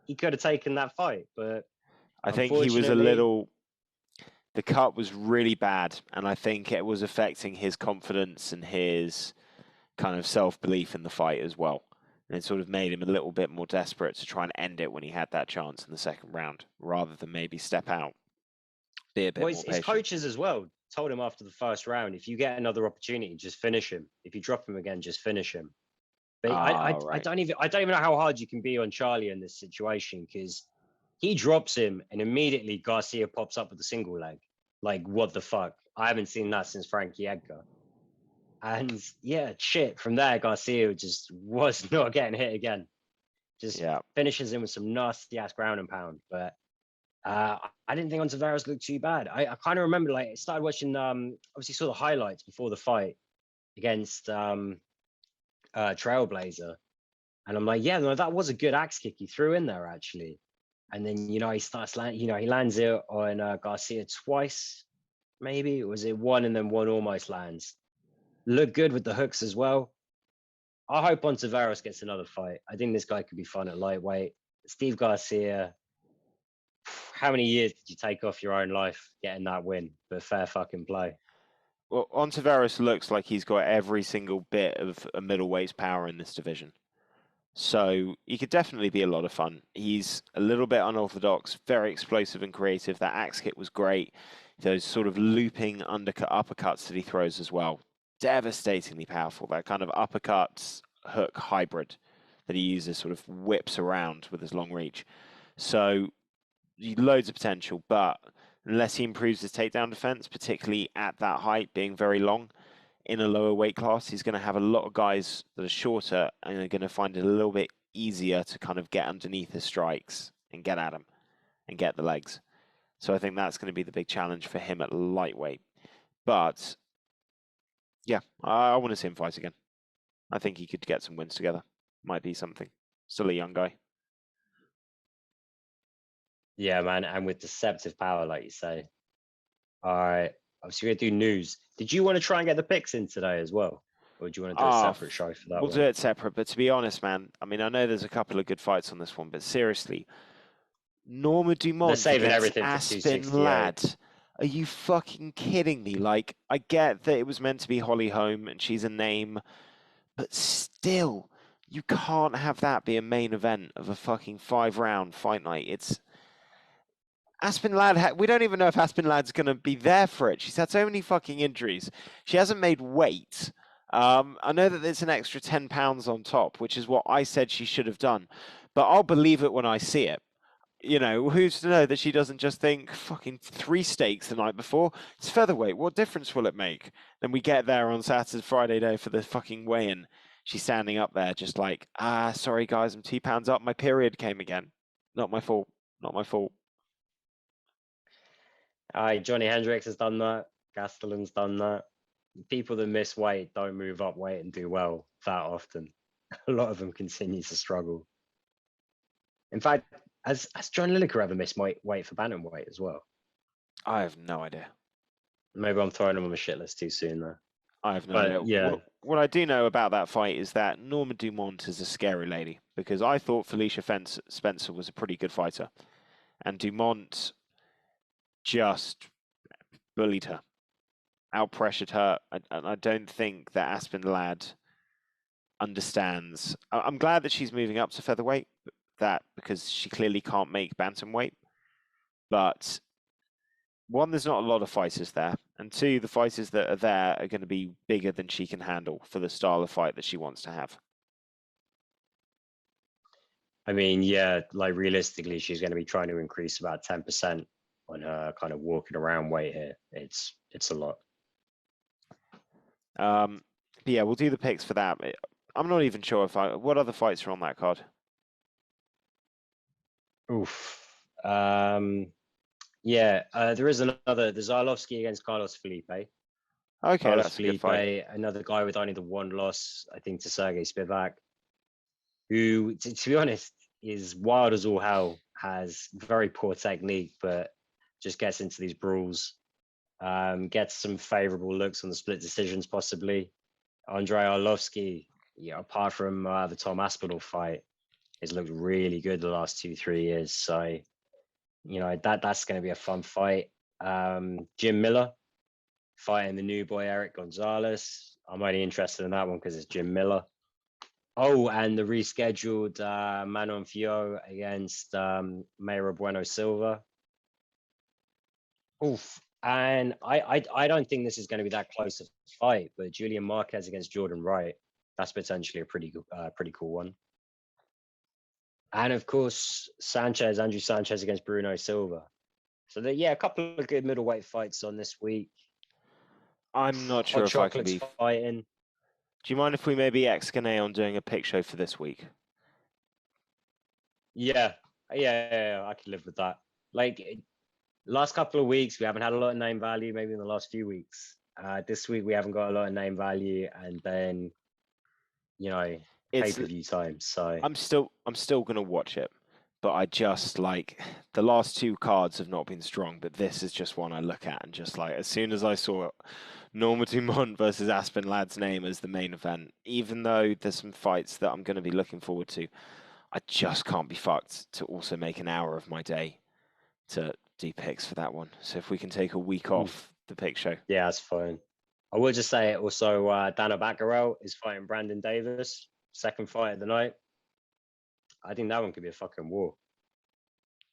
he could have taken that fight. But I think he was a little. The cut was really bad, and I think it was affecting his confidence and his kind of self-belief in the fight as well. And it sort of made him a little bit more desperate to try and end it when he had that chance in the second round, rather than maybe step out, be a bit more patient. His coaches as well told him after the first round, if you get another opportunity, just finish him. If you drop him again, just finish him. But I don't even know how hard you can be on Charlie in this situation, because he drops him and immediately Garcia pops up with a single leg. Like, what the fuck? I haven't seen that since Frankie Edgar. And yeah, shit. From there, Garcia just was not getting hit again. Just finishes him with some nasty ass ground and pound. But I didn't think Ontiveros looked too bad. I kind of remember, like, I started watching, obviously saw the highlights before the fight against Trailblazer. And I'm like, yeah, no, that was a good axe kick he threw in there, actually. And then, he starts landing, he lands it on Garcia twice, maybe. Was it one and then one almost lands? Looked good with the hooks as well. I hope Ontiveros gets another fight. I think this guy could be fun at lightweight. Steve Garcia, how many years did you take off your own life getting that win? But fair fucking play. Well, Ontiveros looks like he's got every single bit of a middleweight's power in this division. So he could definitely be a lot of fun. He's a little bit unorthodox, very explosive and creative. That axe kick was great. Those sort of looping uppercuts that he throws as well, devastatingly powerful. That kind of uppercuts hook hybrid that he uses, sort of whips around with his long reach. So loads of potential, but unless he improves his takedown defense, particularly at that height, being very long, in a lower weight class, he's going to have a lot of guys that are shorter and are going to find it a little bit easier to kind of get underneath his strikes and get at him and get the legs. So I think that's going to be the big challenge for him at lightweight. But yeah, I want to see him fight again. I think he could get some wins together. Might be something. Still a young guy. Yeah, man, and with deceptive power, like you say. All right. Obviously, we're going to do news. Did you want to try and get the picks in today as well? Or do you want to do a separate show for that We'll do it separate, but to be honest, man, I mean, I know there's a couple of good fights on this one, but seriously, Norma Dumont They're saving against everything for Aspen 268. Ladd. Are you fucking kidding me? Like, I get that it was meant to be Holly Holm and she's a name, but still, you can't have that be a main event of a fucking 5-round fight night. It's Aspen Ladd, we don't even know if Aspen Ladd's going to be there for it. She's had so many fucking injuries. She hasn't made weight. I know that there's an extra 10 pounds on top, which is what I said she should have done. But I'll believe it when I see it. Who's to know that she doesn't just think, fucking 3 steaks the night before? It's featherweight. What difference will it make? Then we get there on Friday day for the fucking weigh-in. She's standing up there just like, sorry guys, I'm 2 pounds up. My period came again. Not my fault. Not my fault. Johnny Hendricks has done that. Gastelum's done that. People that miss weight don't move up weight and do well that often. A lot of them continue to struggle. In fact, has John Lineker ever missed weight for bantamweight as well? I have no idea. Maybe I'm throwing him on my shit list too soon, though. I have no But idea. yeah, What I do know about that fight is that Norma Dumont is a scary lady, because I thought Felicia Spencer was a pretty good fighter, and Dumont just bullied her, out-pressured her, and I don't think that Aspen Ladd understands. I'm glad that she's moving up to featherweight, because she clearly can't make bantamweight. But one, there's not a lot of fighters there, and two, the fighters that are there are going to be bigger than she can handle for the style of fight that she wants to have. I mean, yeah, like realistically, she's going to be trying to increase about 10% on her kind of walking around weight here. It's a lot. But yeah, we'll do the picks for that. I'm not even sure what other fights are on that card. Oof. Yeah, there is another. There's Zylovsky against Carlos Philippe. Okay, Carlos that's a good fight. Philippe, another guy with only the one loss, I think, to Sergey Spivak, who, to be honest, is wild as all hell, has very poor technique, but just gets into these brawls, gets some favorable looks on the split decisions, possibly. Andrei Arlovsky, yeah, apart from the Tom Aspinall fight, has looked really good the last 2-3 years. So, you know, that's going to be a fun fight. Jim Miller fighting the new boy Eric Gonzalez. I'm only interested in that one because it's Jim Miller. Oh, and the rescheduled Manon Fio against Mayra Bueno Silva. Oof. And I don't think this is going to be that close a fight, but Julian Marquez against Jordan Wright, that's potentially a pretty cool one. And of course, Andrew Sanchez against Bruno Silva. So yeah, a couple of good middleweight fights on this week. I'm not sure Hot if I can Chocolate's be. fighting. Do you mind if we maybe excavate on doing a pick show for this week? Yeah, I can live with that. Like last couple of weeks, we haven't had a lot of name value. Maybe in the last few weeks. This week we haven't got a lot of name value, and then you know pay-per-view time. So I'm still gonna watch it, but I just like the last two cards have not been strong, but this is just one I look at and just like as soon as I saw Norma Dumont versus Aspen Ladd's name as the main event, even though there's some fights that I'm going to be looking forward to, I just can't be fucked to also make an hour of my day to do picks for that one. So if we can take a week off the pick show. Yeah, that's fine. I will just say also Dana Baccarel is fighting Brandon Davis, second fight of the night. I think that one could be a fucking war.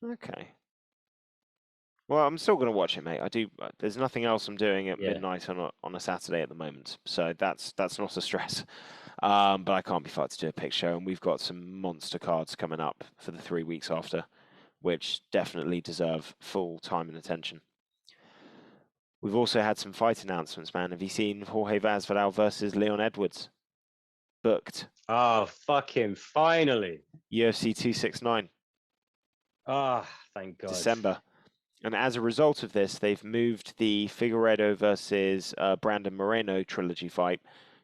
Okay. Well, I'm still going to watch it, mate. I do. There's nothing else I'm doing at midnight on a Saturday at the moment, so that's not a stress. But I can't be fucked to do a pick show, and we've got some monster cards coming up for the 3 weeks after, which definitely deserve full time and attention. We've also had some fight announcements, man. Have you seen Jorge Vazvar versus Leon Edwards? Booked. Oh, fuck him. Finally. UFC 269. Ah, thank God. December. And as a result of this, they've moved the Figueiredo versus Brandon Moreno trilogy fight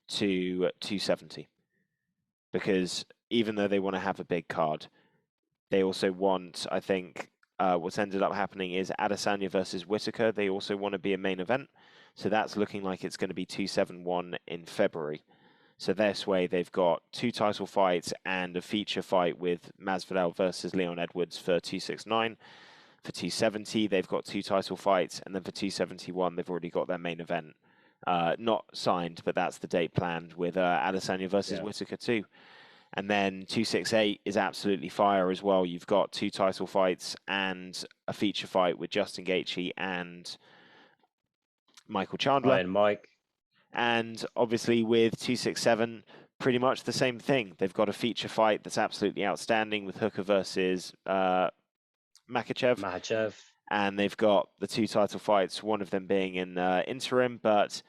to 270. Because even though they want to have a big card, they also want, I think, what's ended up happening is Adesanya versus Whitaker. They also want to be a main event. So that's looking like it's going to be 271 in February. So this way, they've got 2 title fights and a feature fight with Masvidal versus Leon Edwards for 269. For 270, they've got 2 title fights, and then for 271, they've already got their main event. Not signed, but that's the date planned with Adesanya versus Whitaker too. And then 268 is absolutely fire as well. You've got 2 title fights and a feature fight with Justin Gaethje and Michael Chandler. And Mike. And obviously with 267, pretty much the same thing. They've got a feature fight that's absolutely outstanding with Hooker versus Makhachev. And they've got the 2 title fights, one of them being in interim, but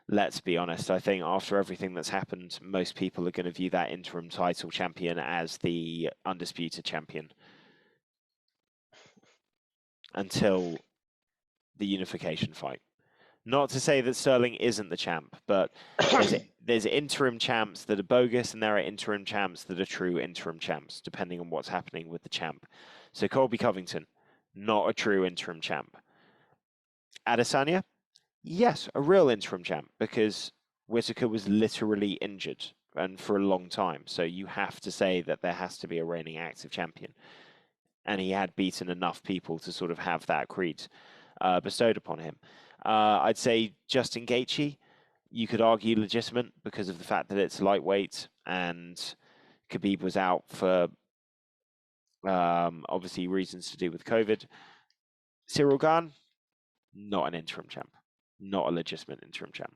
let's be honest, I think after everything that's happened, most people are going to view that interim title champion as the undisputed champion until the unification fight. Not to say that Sterling isn't the champ, but there's interim champs that are bogus, and there are interim champs that are true interim champs, depending on what's happening with the champ. So Colby Covington, not a true interim champ. Adesanya, Yes, a real interim champ, because Whitaker was literally injured and for a long time. So you have to say that there has to be a reigning active champion. And he had beaten enough people to sort of have that creed bestowed upon him. I'd say Justin Gaethje, you could argue legitimate because of the fact that it's lightweight and Khabib was out for obviously reasons to do with COVID. Cyril Gane, not an interim champ, not a legitimate interim champ.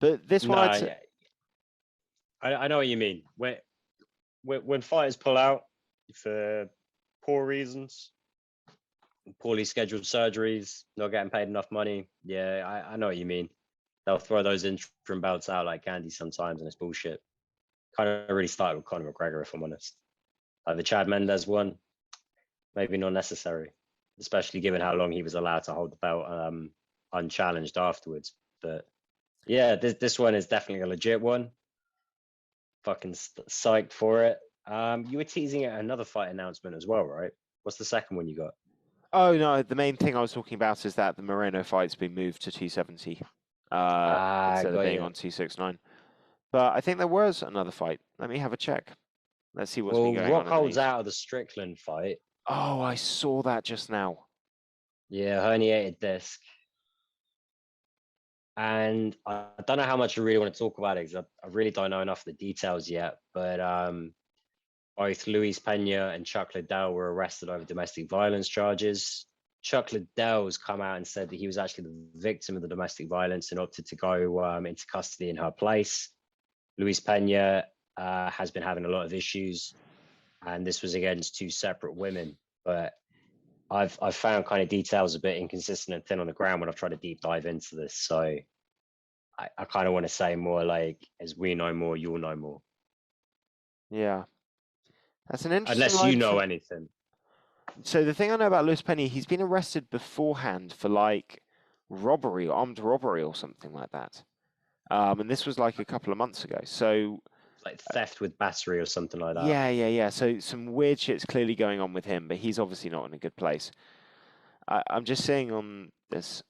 But this one, No, yeah, I know what you mean. When fighters pull out for poor reasons, poorly scheduled surgeries, not getting paid enough money, yeah, I know what you mean. They'll throw those interim belts out like candy sometimes, and it's bullshit. Kind of really started with Conor McGregor, if I'm honest. Like the Chad Mendes one, maybe not necessary, especially given how long he was allowed to hold the belt unchallenged afterwards. But yeah, this one is definitely a legit one. Fucking psyched for it. You were teasing at another fight announcement as well, right? What's the second one you got? oh no, the main thing I was talking about is that the Moreno fight's been moved to 270 instead of Got being you. on 269. But I think there was another fight. Let me have a check. Let's see what's been Well, going on in the Rockhold's news. out of the Strickland fight. Oh, I saw that just now. Yeah, herniated disc. And I don't know how much I really want to talk about it because I really don't know enough of the details yet. But both Luis Pena and Chuck Liddell were arrested over domestic violence charges. Chuck Liddell's come out and said that he was actually the victim of the domestic violence and opted to go into custody in her place. Luis Pena has been having a lot of issues, and this was against two separate women. But I've found kind of details a bit inconsistent and thin on the ground when I've tried to deep dive into this. So I kind of want to say more like, as we know more, you'll know more. Yeah. That's an interesting Unless you line know from... anything. So the thing I know about Luis Penny, he's been arrested beforehand for like robbery, armed robbery or something like that. And this was like a couple of months ago. So Like theft with battery or something like that. yeah. So some weird shit's clearly going on with him, but he's obviously not in a good place. I'm just saying on this.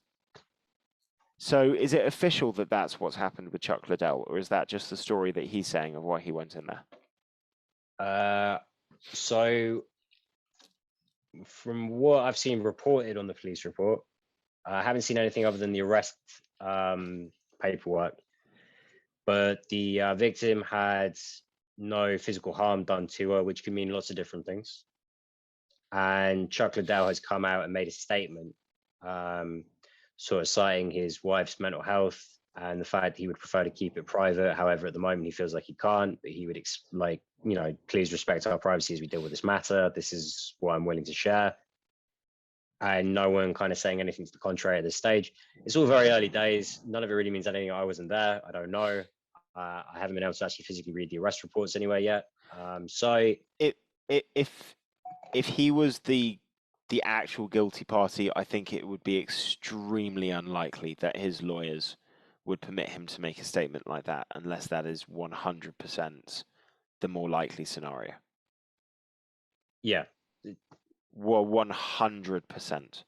So is it official that that's what's happened with Chuck Liddell, or is that just the story that he's saying of why he went in there? So from what I've seen reported on the police report, I haven't seen anything other than the arrest paperwork. But the victim had no physical harm done to her, which can mean lots of different things. And Chuck Liddell has come out and made a statement, sort of citing his wife's mental health and the fact that he would prefer to keep it private. However, at the moment, he feels like he can't, but he would please respect our privacy as we deal with this matter. This is what I'm willing to share. And no one kind of saying anything to the contrary at this stage. It's all very early days. None of it really means anything. I wasn't there. I don't know. I haven't been able to actually physically read the arrest reports anywhere yet. So If he was the actual guilty party, I think it would be extremely unlikely that his lawyers would permit him to make a statement like that, unless that is 100% the more likely scenario. yeah, Well, 100%.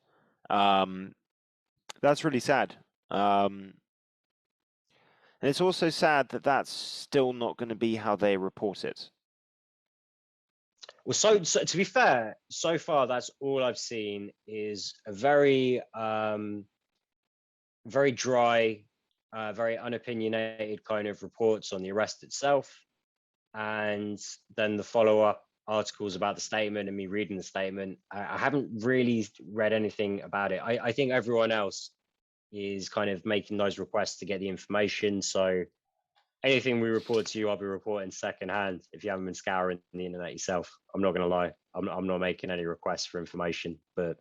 That's really sad. And it's also sad that that's still not going to be how they report it. well, so to be fair, so far that's all I've seen is a very, very dry, very unopinionated kind of reports on the arrest itself, and then the follow-up articles about the statement and me reading the statement. I haven't really read anything about it. I think everyone else is kind of making those requests to get the information. So anything we report to you, I'll be reporting secondhand if you haven't been scouring the internet yourself. I'm not going to lie. I'm not making any requests for information, but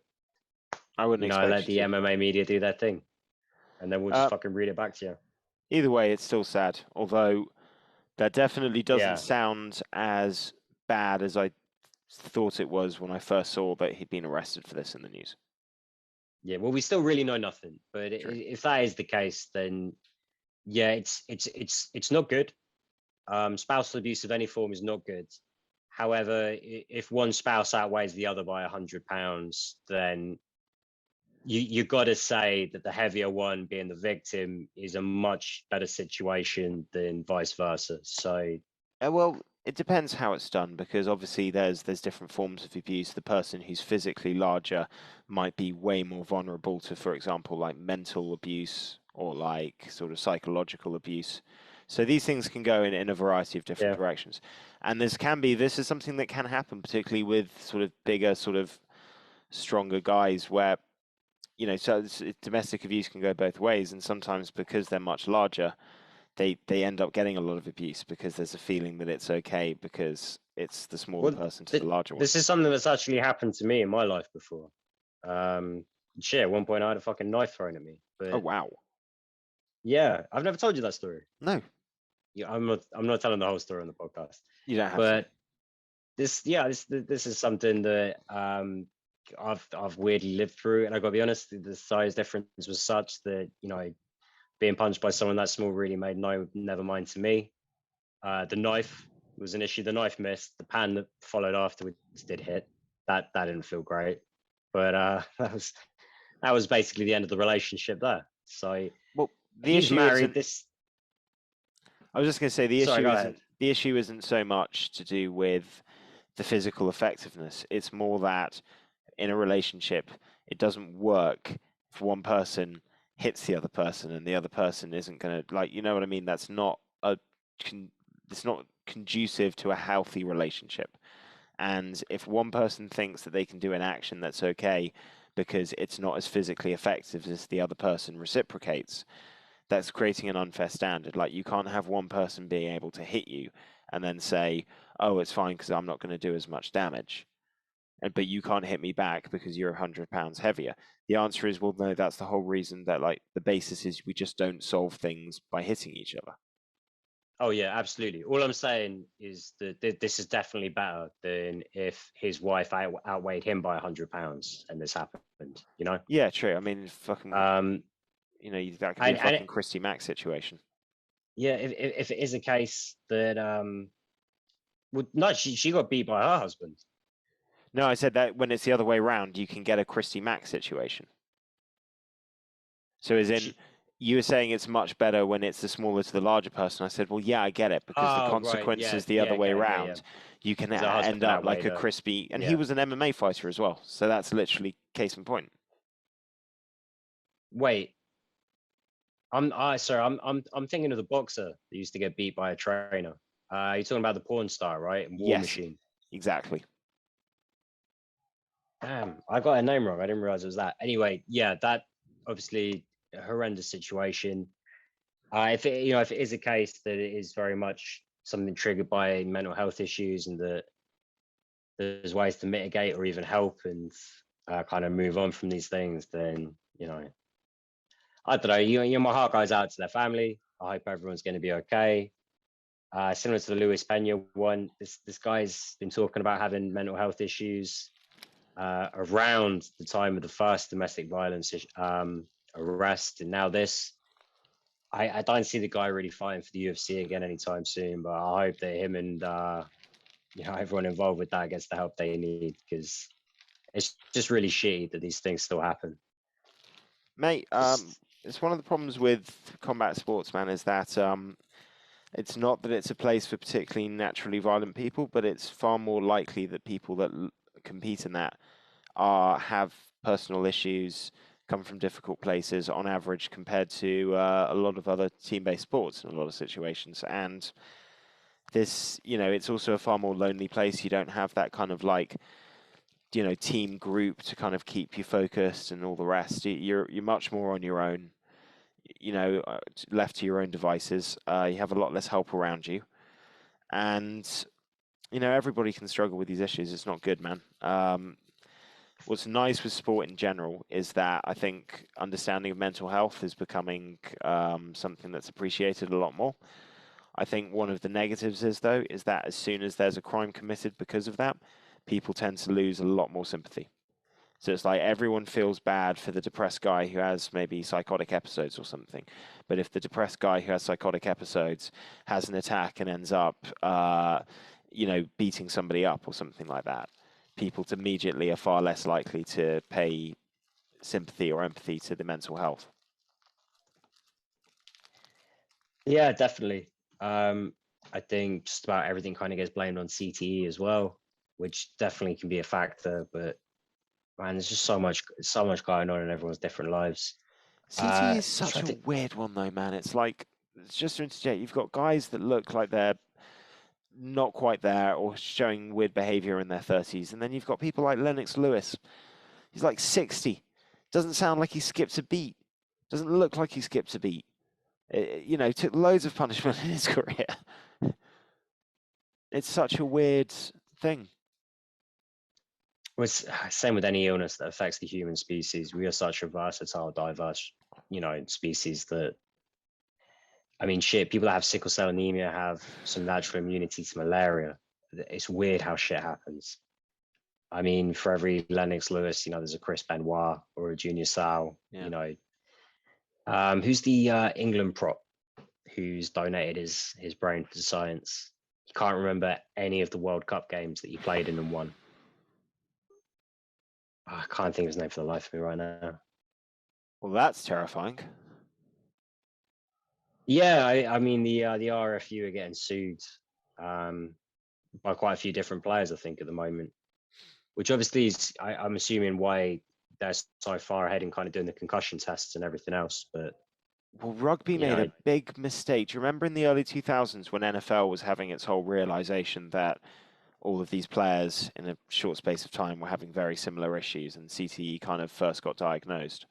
I wouldn't expect let the you to. MMA media do their thing, and then we'll just fucking read it back to you. Either way, it's still sad. Although that definitely doesn't Yeah. sound as bad as I thought it was when I first saw that he'd been arrested for this in the news. Yeah, well, we still really know nothing. But True. if that is the case, then yeah, it's not good. Spousal abuse of any form is not good. However, if one spouse outweighs the other by £100, then you got to say that the heavier one, being the victim, is a much better situation than vice versa. So Well, it depends how it's done because obviously there's different forms of abuse. The person who's physically larger might be way more vulnerable to, for example, like mental abuse or like sort of psychological abuse. So these things can go in a variety of different yeah, directions. And this is something that can happen, particularly with sort of bigger, sort of stronger guys where, domestic abuse can go both ways. And sometimes because they're much larger, they end up getting a lot of abuse because there's a feeling that it's okay because it's the smaller well, person to the larger one. this is something that's actually happened to me in my life before. Shit, at one point I had a fucking knife thrown at me, Oh but wow. yeah, I've never told you that story. No, Yeah, I'm not telling the whole story on the podcast, you don't have to. but this is something that I've weirdly lived through, and I got to be honest, the size difference was such that being punched by someone that small really made never mind to me. The knife was an issue. The knife missed. The pan that followed afterwards did hit. That didn't feel great, but that was basically the end of the relationship there. So Well, the he's issue married. isn't. This I was just going to say sorry, go ahead. the issue isn't so much to do with the physical effectiveness. It's more that in a relationship, it doesn't work if one person hits the other person and the other person isn't going to, like, you know what I mean? That's not it's not conducive to a healthy relationship. And if one person thinks that they can do an action that's okay because it's not as physically effective as the other person reciprocates, that's creating an unfair standard. Like, you can't have one person being able to hit you and then say, oh, it's fine because I'm not going to do as much damage. But you can't hit me back because you're 100 pounds heavier. The answer is, well, no, that's the whole reason that, like, the basis is we just don't solve things by hitting each other. Oh yeah, absolutely. All I'm saying is that this is definitely better than if his wife outweighed him by £100 and this happened. Yeah, true. I mean, fucking, Um, that could be a and fucking Christy Mack situation. yeah, if it is a case that well, no, she got beat by her husband. No, I said that when it's the other way around, you can get a Christy Mack situation. So, as in, She, you were saying it's much better when it's the smaller to the larger person. I said, well, yeah, I get it, because the oh right, consequence yeah, is the yeah, other way okay, yeah. around. You can Because her end husband up like outweighed a her. crispy, and he Yeah. was an MMA fighter as well. So that's literally case in point. Wait, sorry, I'm thinking of the boxer that used to get beat by a trainer. You're talking about the porn star, right? And War Yes, Machine. exactly. Damn, I got her name wrong. I didn't realize it was that. Anyway, yeah, that obviously a horrendous situation. If it is a case that it is very much something triggered by mental health issues, and that there's ways to mitigate or even help and kind of move on from these things, then I don't know. My heart goes out to their family. I hope everyone's going to be okay. Similar to the Luis Pena one, this guy's been talking about having mental health issues around the time of the first domestic violence arrest, and now this. I don't see the guy really fighting for the UFC again anytime soon, but I hope that him and everyone involved with that gets the help they need, because it's just really shitty that these things still happen. Mate, it's one of the problems with combat sports, man, is that it's not that it's a place for particularly naturally violent people, but it's far more likely that people that compete in that have personal issues, come from difficult places on average compared to a lot of other team-based sports in a lot of situations. And this, it's also a far more lonely place. You don't have that kind of like, team group to kind of keep you focused and all the rest. You're much more on your own, left to your own devices. You have a lot less help around you, and everybody can struggle with these issues. It's not good, man. What's nice with sport in general is that I think understanding of mental health is becoming something that's appreciated a lot more. I think one of the negatives is that as soon as there's a crime committed because of that, people tend to lose a lot more sympathy. So it's like everyone feels bad for the depressed guy who has maybe psychotic episodes or something. But if the depressed guy who has psychotic episodes has an attack and ends up, beating somebody up or something like that, people immediately are far less likely to pay sympathy or empathy to the mental health. Yeah, definitely. I think just about everything kind of gets blamed on CTE as well, which definitely can be a factor. But man, there's just so much going on in everyone's different lives. CTE is Just such trying a to think. weird one though, man. It's like, it's just to interject, you've got guys that look like they're not quite there or showing weird behavior in their 30s, and then you've got people like Lennox Lewis. He's like 60. Doesn't sound like he skipped a beat. Doesn't look like he skipped a beat. You know, took loads of punishment in his career. It's such a weird thing. Well, it's same with any illness that affects the human species. We are such a versatile, diverse, species that, I mean, shit, people that have sickle cell anemia have some natural immunity to malaria. It's weird how shit happens. I mean, for every Lennox Lewis, there's a Chris Benoit or a Junior Sal, Yeah. Who's the England prop who's donated his brain to science? He can't remember any of the World Cup games that he played in and won. I can't think of his name for the life of me right now. Well, that's terrifying. Yeah, I mean the RFU are getting sued by quite a few different players, I think, at the moment, which obviously is I'm assuming why they're so far ahead in kind of doing the concussion tests and everything else. But Well, rugby made a big mistake. Do you remember in the early 2000s when NFL was having its whole realization that all of these players in a short space of time were having very similar issues, and CTE kind of first got diagnosed,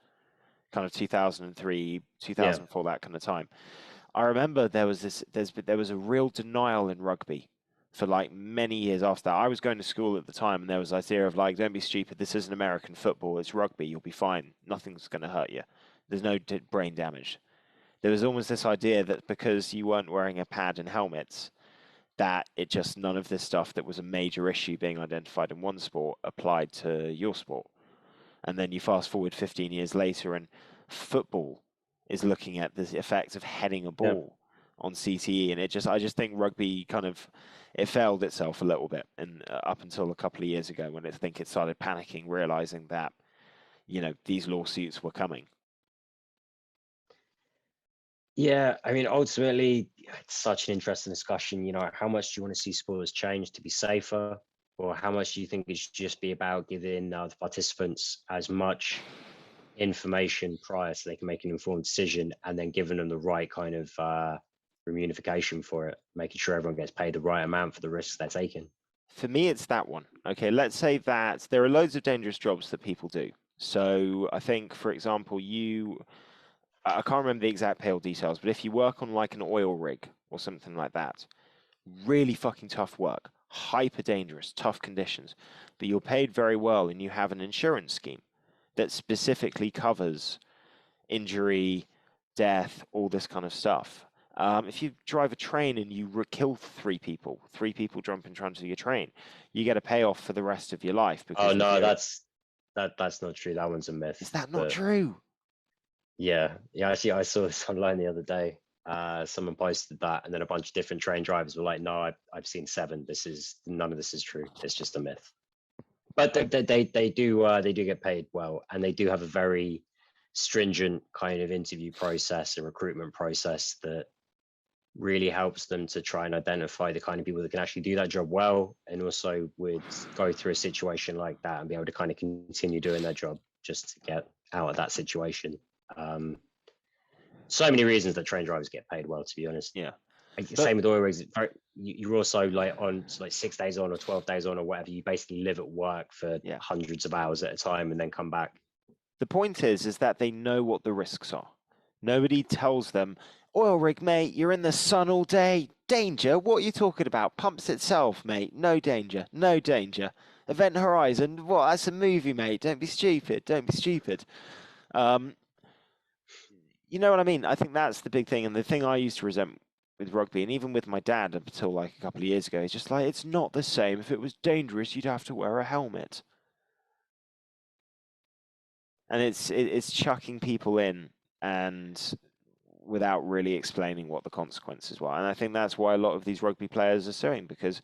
kind of 2003, 2004, that kind of time. I remember there was a real denial in rugby for like many years after that. I was going to school at the time, and there was this idea of like, don't be stupid. This isn't American football. It's rugby. You'll be fine. Nothing's going to hurt you. There's no brain damage. There was almost this idea that because you weren't wearing a pad and helmets, that it just none of this stuff that was a major issue being identified in one sport applied to your sport. And then you fast forward 15 years later, and football is looking at the effects of heading a ball on CTE, and I just think rugby kind of it failed itself a little bit, and up until a couple of years ago when I think it started panicking, realizing that these lawsuits were coming. Yeah, I mean, ultimately, it's such an interesting discussion. How much do you want to see sports change to be safer, or how much do you think it should just be about giving the participants as much information prior so they can make an informed decision, and then giving them the right kind of remunification for it, making sure everyone gets paid the right amount for the risks they're taking? For me, it's that one. Okay, let's say that there are loads of dangerous jobs that people do. So I think, for example, I can't remember the exact pale details, but if you work on like an oil rig or something like that, really fucking tough work, hyper dangerous, tough conditions, but you're paid very well and you have an insurance scheme that specifically covers injury, death, all this kind of stuff. If you drive a train and you kill three people jump in front of your train, you get a payoff for the rest of your life. Because Oh no, that's not true. That one's a myth. Is that not true? Yeah. Actually, I saw this online the other day. Someone posted that, and then a bunch of different train drivers were like, "No, I've seen 7. None of this is true. It's just a myth." But they do get paid well, and they do have a very stringent kind of interview process and recruitment process that really helps them to try and identify the kind of people that can actually do that job well, and also would go through a situation like that and be able to kind of continue doing their job just to get out of that situation. So many reasons that train drivers get paid well, to be honest. Yeah. Same with oil rigs. You're also like on 6 days on or 12 days on or whatever. You basically live at work for hundreds of hours at a time and then come back. The point is that they know what the risks are. Nobody tells them, oil rig, mate, you're in the sun all day. Danger? What are you talking about? Pumps itself, mate. No danger. No danger. Event Horizon? What? That's a movie, mate. Don't be stupid. Don't be stupid. You know what I mean? I think that's the big thing. And the thing I used to resent with rugby, and even with my dad up until like a couple of years ago, is just like, it's not the same. If it was dangerous, you'd have to wear a helmet. And it's chucking people in and without really explaining what the consequences were. And I think that's why a lot of these rugby players are suing, because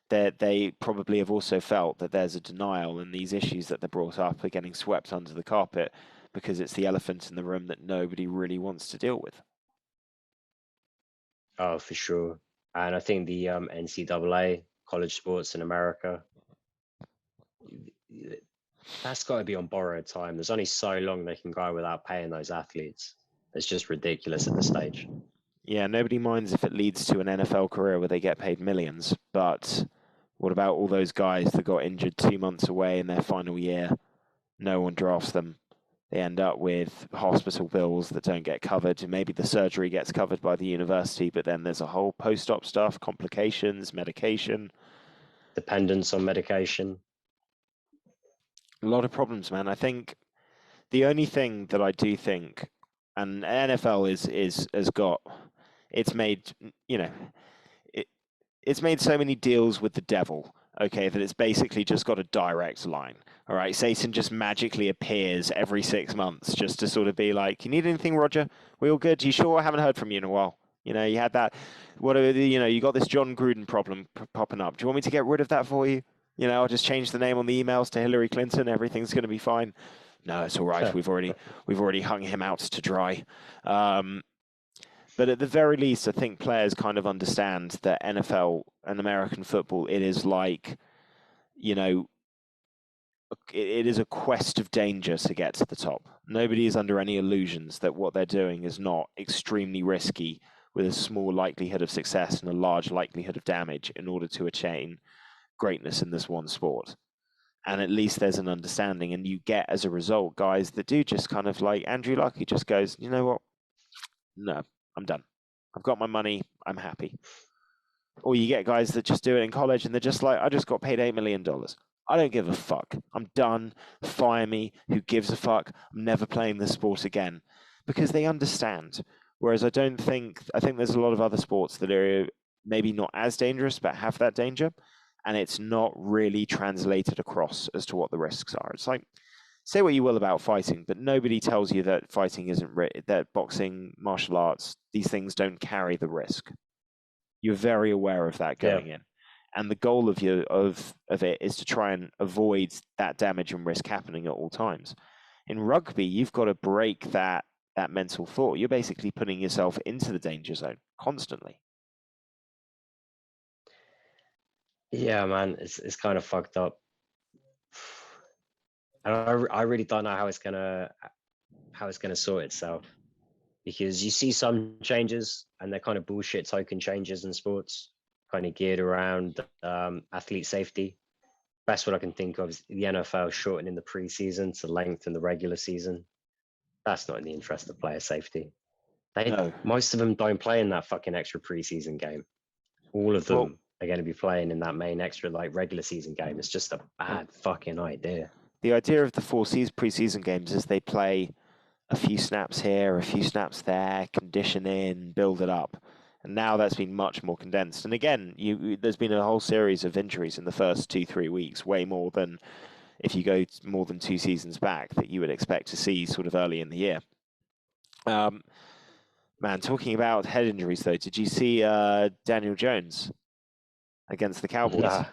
they probably have also felt that there's a denial, and these issues that they're brought up are getting swept under the carpet because it's the elephant in the room that nobody really wants to deal with. Oh, for sure. And I think the NCAA, college sports in America, that's got to be on borrowed time. There's only so long they can go without paying those athletes. It's just ridiculous at this stage. Yeah, nobody minds if it leads to an NFL career where they get paid millions, but what about all those guys that got injured 2 months away in their final year? No one drafts them. They end up with hospital bills that don't get covered. Maybe the surgery gets covered by the university, but then there's a whole post-op stuff, complications, medication. Dependence on medication. A lot of problems, man. I think the only thing that I do think, and NFL has got, it's made, you know, it's made so many deals with the devil, okay, that it's basically just got a direct line. All right, Satan just magically appears every 6 months just to sort of be like, "You need anything, Roger? We all good? You sure? I haven't heard from you in a while." You had that. You got this John Gruden problem popping up. Do you want me to get rid of that for you? I'll just change the name on the emails to Hillary Clinton. Everything's going to be fine. No, it's all right. We've already hung him out to dry. But at the very least, I think players kind of understand that NFL and American football, it is like, it is a quest of danger to get to the top. Nobody is under any illusions that what they're doing is not extremely risky with a small likelihood of success and a large likelihood of damage in order to attain greatness in this one sport. And at least there's an understanding, and you get, as a result, guys that do just kind of like Andrew Luck, he just goes, you know what? No, I'm done. I've got my money. I'm happy. Or you get guys that just do it in college and they're just like, I just got paid $8 million. I don't give a fuck. I'm done. Fire me. Who gives a fuck? I'm never playing this sport again. Because they understand. Whereas I think there's a lot of other sports that are maybe not as dangerous, but have that danger. And it's not really translated across as to what the risks are. It's like, say what you will about fighting, but nobody tells you that fighting isn't that boxing, martial arts, these things don't carry the risk. You're very aware of that going in, and the goal of it is to try and avoid that damage and risk happening at all times. In rugby, you've got to break that mental thought. You're basically putting yourself into the danger zone constantly. Yeah, man, it's kind of fucked up. And I really don't know how it's gonna sort itself, because you see some changes and they're kind of bullshit token changes in sports, kind of geared around athlete safety. Best what I can think of is the NFL shortening the preseason to lengthen the regular season. That's not in the interest of player safety. Most of them don't play in that fucking extra preseason game. All of them are going to be playing in that main extra regular season game. It's just a bad fucking idea. The idea of the 4 preseason games is they play a few snaps here, a few snaps there, condition in, build it up. And now that's been much more condensed. And again, there's been a whole series of injuries in the first 2-3 weeks, way more than if you go more than 2 seasons back that you would expect to see sort of early in the year. Man, talking about head injuries though, did you see Daniel Jones against the Cowboys? Nah.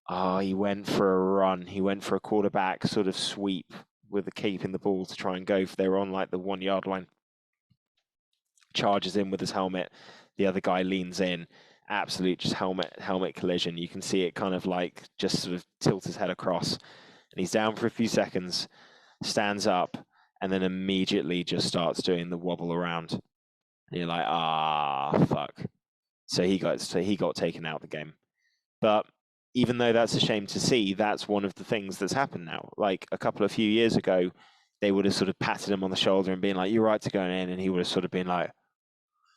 Oh, he went for a run. He went for a quarterback sort of sweep with the keeping the ball to try and go for they're on like the 1 yard line. Charges in with his helmet. The other guy leans in. Absolute just helmet collision. You can see it kind of like just sort of tilt his head across. And he's down for a few seconds, stands up, and then immediately just starts doing the wobble around. And you're like, fuck. So he got taken out of the game. But even though that's a shame to see, that's one of the things that's happened now. Like a few years ago, they would have sort of patted him on the shoulder and been like, "You're right to go in," and he would have sort of been like,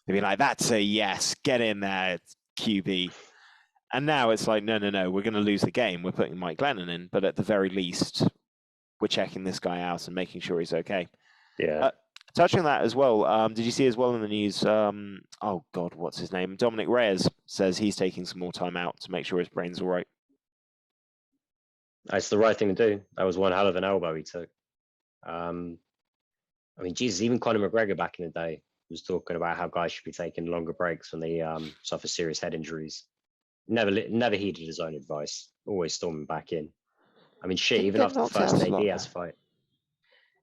they'd be like, "That's a yes, get in there, QB." And now it's like, no, we're going to lose the game. We're putting Mike Glennon in, but at the very least, we're checking this guy out and making sure he's okay. Yeah. Touching on that as well, did you see as well in the news? Oh God, what's his name? Dominic Reyes says he's taking some more time out to make sure his brain's all right. It's the right thing to do. That was one hell of an elbow he took. I mean, Jesus, even Conor McGregor back in the day was talking about how guys should be taking longer breaks when they suffer serious head injuries. never heeded his own advice. Always storming back in. I mean, shit, Didn't even get after the knocked first out a Nate lot, Diaz fight.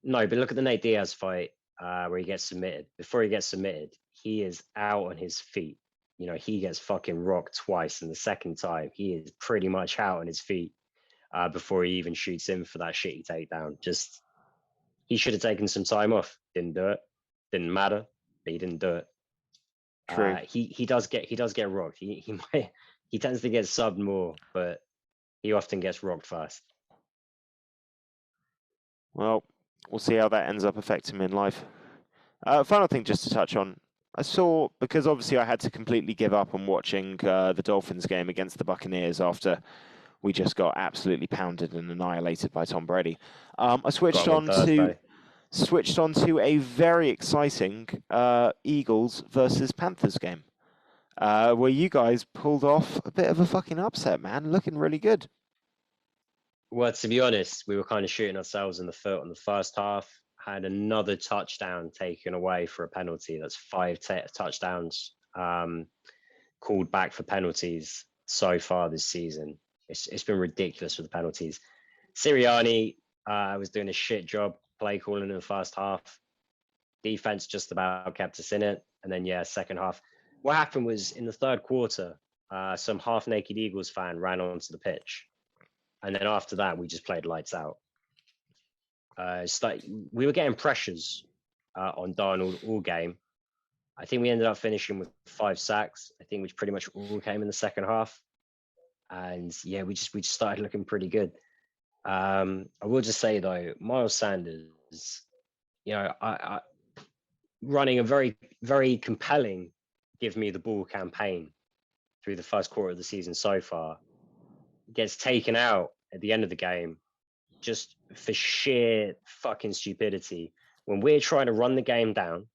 No, but look at the Nate Diaz fight where he gets submitted. Before he gets submitted, he is out on his feet. You know, he gets fucking rocked twice, and the second time, he is pretty much out on his feet before he even shoots in for that shitty takedown. Just, he should have taken some time off. Didn't do it. Didn't matter, but he didn't do it. True. He does get rocked. He tends to get subbed more, but he often gets rocked first. Well, we'll see how that ends up affecting me in life. Final thing just to touch on. I saw, because obviously I had to completely give up on watching the Dolphins game against the Buccaneers after we just got absolutely pounded and annihilated by Tom Brady. I switched on to a very exciting Eagles versus Panthers game, where you guys pulled off a bit of a fucking upset, man. Looking really good. Well, to be honest, we were kind of shooting ourselves in the foot on the first half. Had another touchdown taken away for a penalty. That's five touchdowns called back for penalties so far this season. It's been ridiculous with the penalties. Sirianni was doing a shit job play calling in the first half. Defense just about kept us in it. And then, yeah, second half. What happened was in the third quarter, some half-naked Eagles fan ran onto the pitch. And then after that, we just played lights out. It's like we were getting pressures on Darnold all game. I think we ended up finishing with 5 sacks. I think which pretty much all came in the second half. And yeah, we just started looking pretty good. I will just say though, Miles Sanders, you know, I running a very, very compelling give me the ball campaign through the first quarter of the season so far, gets taken out at the end of the game just for sheer fucking stupidity. When we're trying to run the game down,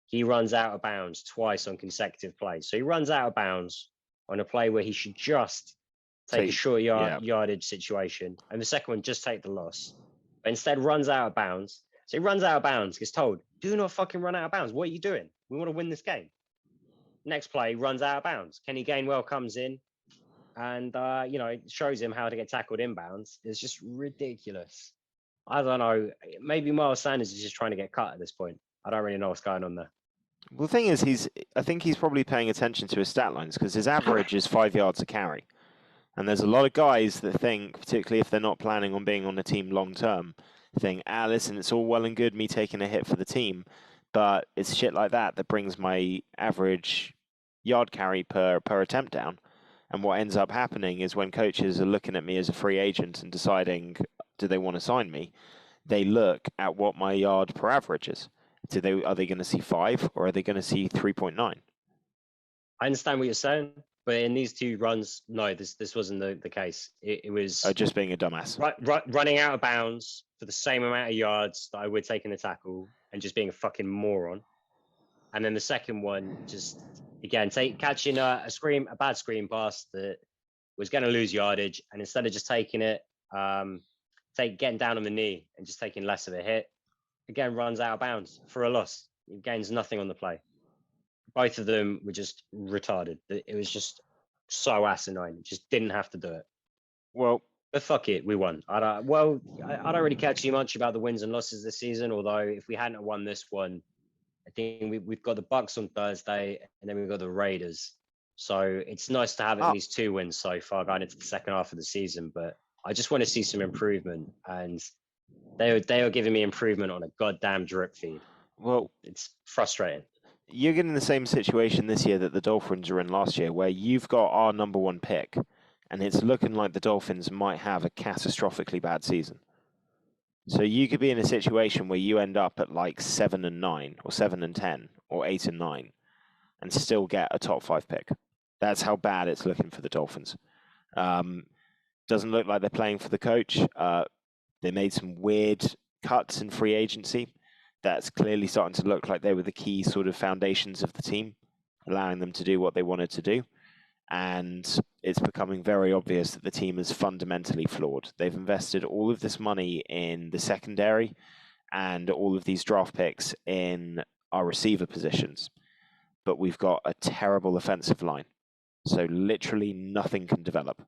he runs out of bounds twice on consecutive plays. So he runs out of bounds on a play where he should just take a short yardage situation. And the second one, just take the loss. But instead runs out of bounds. So he runs out of bounds, gets told, do not fucking run out of bounds. What are you doing? We want to win this game. Next play, runs out of bounds. Kenny Gainwell comes in and, you know, shows him how to get tackled inbounds. It's just ridiculous. I don't know. Maybe Miles Sanders is just trying to get cut at this point. I don't really know what's going on there. Well, the thing is, I think he's probably paying attention to his stat lines because his average is 5 yards a carry. And there's a lot of guys that think, particularly if they're not planning on being on a team long term, think, listen, it's all well and good me taking a hit for the team, but it's shit like that that brings my average yard carry per attempt down. And what ends up happening is when coaches are looking at me as a free agent and deciding, do they want to sign me, they look at what my yard per average is. Are they going to see 5 or are they going to see 3.9? I understand what you're saying, but in these two runs, no, this wasn't the case. It was just being a dumbass. Running out of bounds for the same amount of yards that I would take in the tackle and just being a fucking moron. And then the second one, just again, catching a bad screen pass that was going to lose yardage. And instead of just taking it, getting down on the knee and just taking less of a hit, again, runs out of bounds for a loss. He gains nothing on the play. Both of them were just retarded. It was just so asinine. Just didn't have to do it. Well, but fuck it, we won. I don't really care too much about the wins and losses this season. Although if we hadn't won this one, I think we've got the Bucks on Thursday, and then we've got the Raiders. So it's nice to have at least 2 wins so far going into the second half of the season. But I just want to see some improvement, and they are giving me improvement on a goddamn drip feed. Well, it's frustrating. You're getting the same situation this year that the Dolphins were in last year, where you've got our number 1 pick, and it's looking like the Dolphins might have a catastrophically bad season. So you could be in a situation where you end up at like 7-9, or 7-10, or 8-9, and still get a top 5 pick. That's how bad it's looking for the Dolphins. Doesn't look like they're playing for the coach. They made some weird cuts in free agency. That's clearly starting to look like they were the key sort of foundations of the team, allowing them to do what they wanted to do. And it's becoming very obvious that the team is fundamentally flawed. They've invested all of this money in the secondary and all of these draft picks in our receiver positions. But we've got a terrible offensive line. So literally nothing can develop.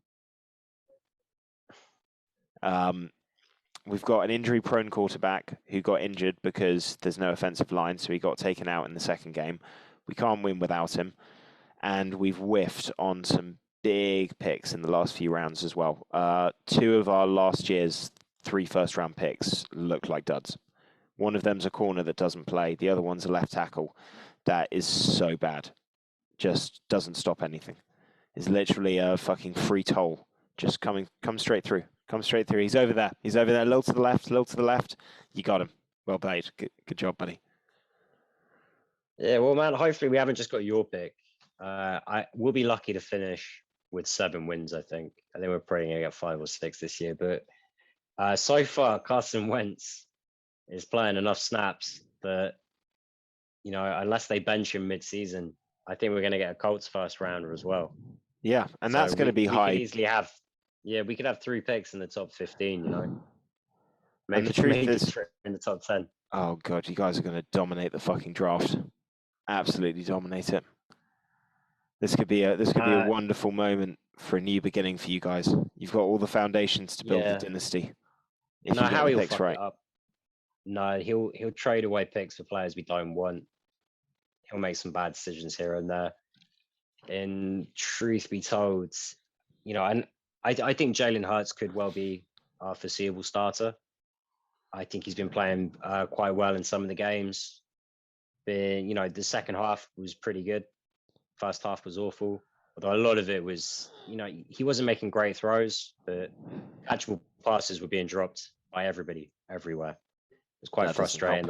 We've got an injury-prone quarterback who got injured because there's no offensive line, so he got taken out in the second game. We can't win without him. And we've whiffed on some big picks in the last few rounds as well. 2 of our last year's 3 first-round picks look like duds. One of them's a corner that doesn't play. The other one's a left tackle that is so bad. Just doesn't stop anything. It's literally a fucking free toll. Just come straight through. Come straight through. He's over there. He's over there. A little to the left. A little to the left. You got him. Well played. Good job, buddy. Yeah, well, man, hopefully we haven't just got your pick. We'll be lucky to finish with 7 wins, I think. I think we're probably going to get 5 or 6 this year. But so far, Carson Wentz is playing enough snaps that, you know, unless they bench him mid-season, I think we're going to get a Colts first rounder as well. Yeah, and so that's going to be high. We could easily have, we could have 3 picks in the top 15, you know. Maybe, and the truth is, in the top 10. Oh, God, you guys are going to dominate the fucking draft. Absolutely dominate it. This could be a wonderful moment for a new beginning for you guys. You've got all the foundations to build the dynasty. If you get the picks right. No, he'll trade away picks for players we don't want. He'll make some bad decisions here and there. And truth be told, you know, and I think Jalen Hurts could well be our foreseeable starter. I think he's been playing quite well in some of the games. You know, the second half was pretty good. First half was awful. Although a lot of it was, you know, he wasn't making great throws, but actual passes were being dropped by everybody, everywhere. It was quite frustrating.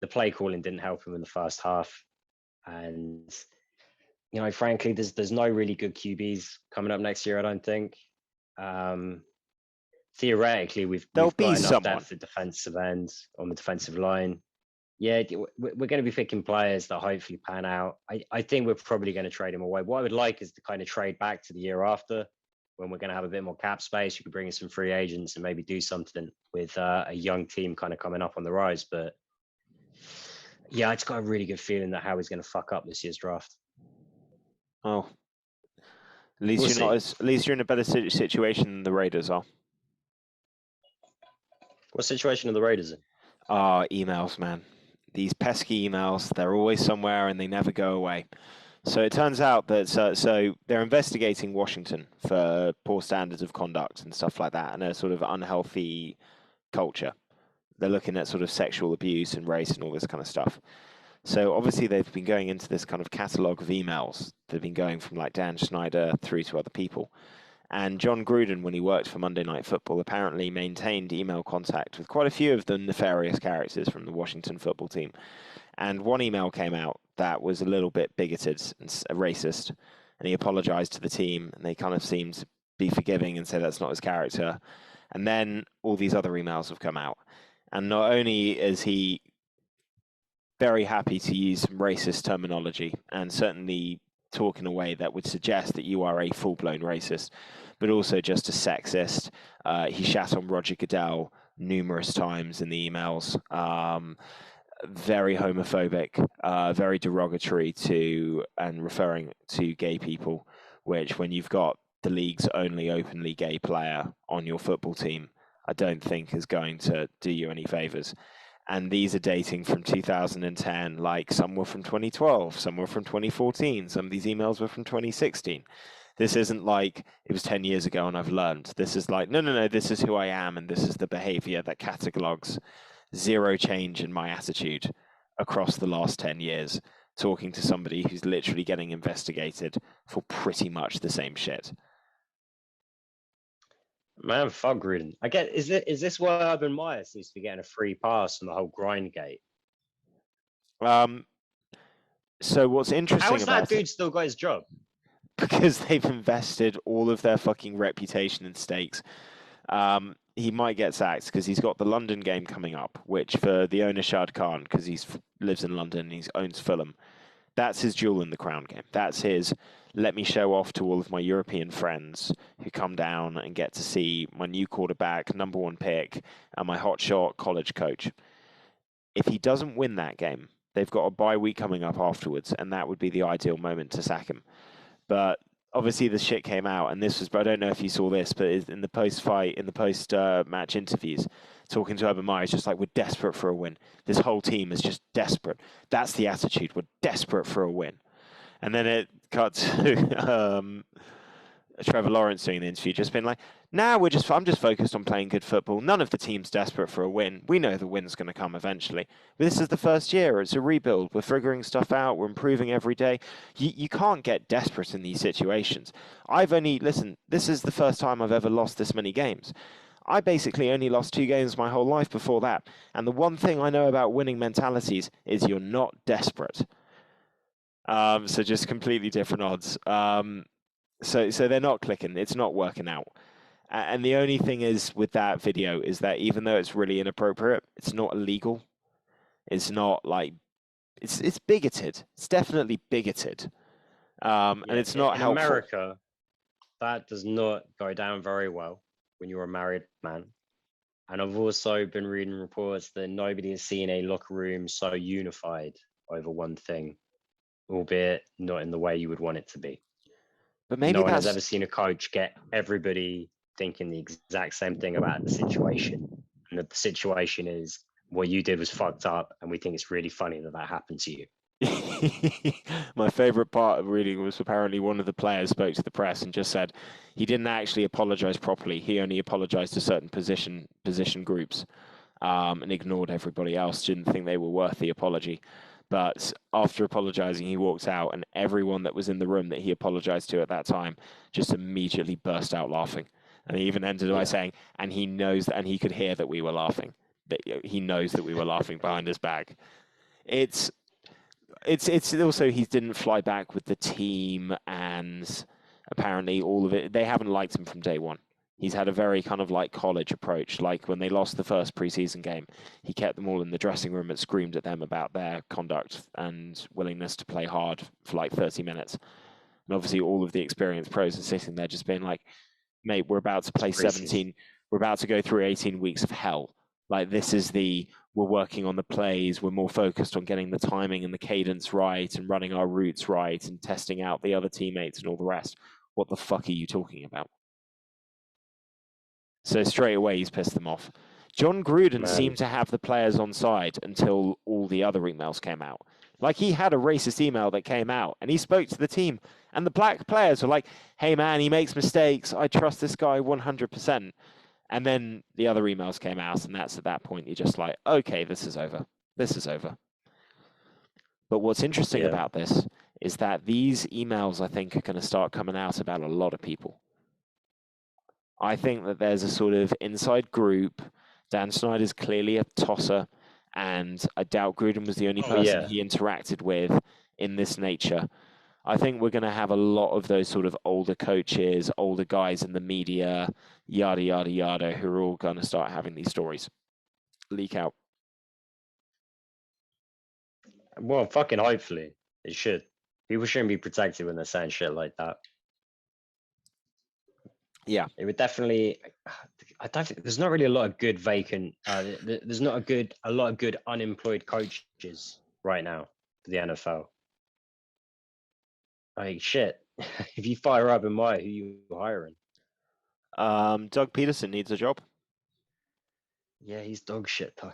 The play calling didn't help him in the first half. And, you know, frankly, there's no really good QBs coming up next year, I don't think. Theoretically, we've got enough depth at defensive end, on the defensive line. Yeah, we're going to be picking players that hopefully pan out. I think we're probably going to trade him away. What I would like is to kind of trade back to the year after, when we're going to have a bit more cap space. You could bring in some free agents and maybe do something with a young team kind of coming up on the rise. But yeah, I just got a really good feeling that Howie's going to fuck up this year's draft. Oh, at least you're in a better situation than the Raiders are. What situation are the Raiders in? Emails, man. These pesky emails, they're always somewhere and they never go away. So it turns out that so they're investigating Washington for poor standards of conduct and stuff like that, and a sort of unhealthy culture. They're looking at sort of sexual abuse and race and all this kind of stuff. So obviously they've been going into this kind of catalogue of emails. They've been going from like Dan Schneider through to other people. And John Gruden, when he worked for Monday Night Football, apparently maintained email contact with quite a few of the nefarious characters from the Washington football team. And one email came out that was a little bit bigoted and racist, and he apologized to the team, and they kind of seemed to be forgiving and say that's not his character. And then all these other emails have come out. And not only is he very happy to use some racist terminology and certainly talk in a way that would suggest that you are a full-blown racist, but also just a sexist. He shat on Roger Goodell numerous times in the emails. Very homophobic, very derogatory to and referring to gay people, which when you've got the league's only openly gay player on your football team, I don't think is going to do you any favors. And these are dating from 2010, like some were from 2012, some were from 2014, some of these emails were from 2016. This isn't like it was 10 years ago and I've learned. This is like, no, this is who I am and this is the behavior that catalogs zero change in my attitude across the last 10 years, talking to somebody who's literally getting investigated for pretty much the same shit. Man, fuck Gruden. I get. Is this why Urban Meyer seems to be getting a free pass from the whole grind gate? So what's interesting about that dude still got his job? Because they've invested all of their fucking reputation in stakes. He might get sacked because he's got the London game coming up, which for the owner Shad Khan, because he lives in London and he owns Fulham, that's his jewel in the crown game. That's his, let me show off to all of my European friends who come down and get to see my new quarterback, number 1 pick, and my hotshot college coach. If he doesn't win that game, they've got a bye week coming up afterwards, and that would be the ideal moment to sack him. But obviously the shit came out, and this was, but I don't know if you saw this, but in the post match interviews, talking to Urban Meyer, it's just like, we're desperate for a win. This whole team is just desperate. That's the attitude. We're desperate for a win. And then it cut to Trevor Lawrence doing the interview, just being like, "Nah, I'm just focused on playing good football. None of the team's desperate for a win. We know the win's going to come eventually. But this is the first year. It's a rebuild. We're figuring stuff out. We're improving every day. You can't get desperate in these situations. Listen, this is the first time I've ever lost this many games. I basically only lost 2 games my whole life before that. And the one thing I know about winning mentalities is you're not desperate." So just completely different odds. So they're not clicking. It's not working out. And the only thing is with that video is that even though it's really inappropriate, it's not illegal. It's not like it's bigoted. It's definitely bigoted. And it's not in helpful. America, that does not go down very well when you're a married man. And I've also been reading reports that nobody has seen a locker room so unified over one thing, albeit not in the way you would want it to be. But maybe no one that's has ever seen a coach get everybody thinking the exact same thing about the situation. And the situation is, what you did was fucked up, and we think it's really funny that that happened to you. My favorite part of reading was apparently one of the players spoke to the press and just said he didn't actually apologize properly. He only apologized to certain position groups, and ignored everybody else. Didn't think they were worth the apology. But after apologizing, he walked out, and everyone that was in the room that he apologized to at that time just immediately burst out laughing. And he even ended by saying, and he knows that, and he could hear that we were laughing. That he knows that we were laughing behind his back. It's also, he didn't fly back with the team, and apparently all of it, they haven't liked him from day one. He's had a very kind of like college approach. Like when they lost the first preseason game, he kept them all in the dressing room and screamed at them about their conduct and willingness to play hard for like 30 minutes. And obviously all of the experienced pros are sitting there just being like, mate, we're about to play 17. We're about to go through 18 weeks of hell. Like we're working on the plays. We're more focused on getting the timing and the cadence right and running our routes right and testing out the other teammates and all the rest. What the fuck are you talking about? So straight away, he's pissed them off. John Gruden seemed to have the players on side until all the other emails came out. Like, he had a racist email that came out, and he spoke to the team, and the black players were like, "Hey, man, he makes mistakes. I trust this guy 100%. And then the other emails came out, and that's at that point, you're just like, okay, this is over. This is over. But what's interesting about this is that these emails, I think, are going to start coming out about a lot of people. I think that there's a sort of inside group. Dan Snyder's clearly a tosser, and I doubt Gruden was the only person he interacted with in this nature. I think we're going to have a lot of those sort of older coaches, older guys in the media, yada, yada, yada, who are all going to start having these stories leak out. Well, fucking hopefully. It should. People shouldn't be protected when they're saying shit like that. Yeah. It would definitely. I don't think there's not really a lot of good vacant. There's not a lot of good unemployed coaches right now for the NFL. Like shit. If you fire up in my, who you hiring? Doug Peterson needs a job. Yeah, he's dog shit though.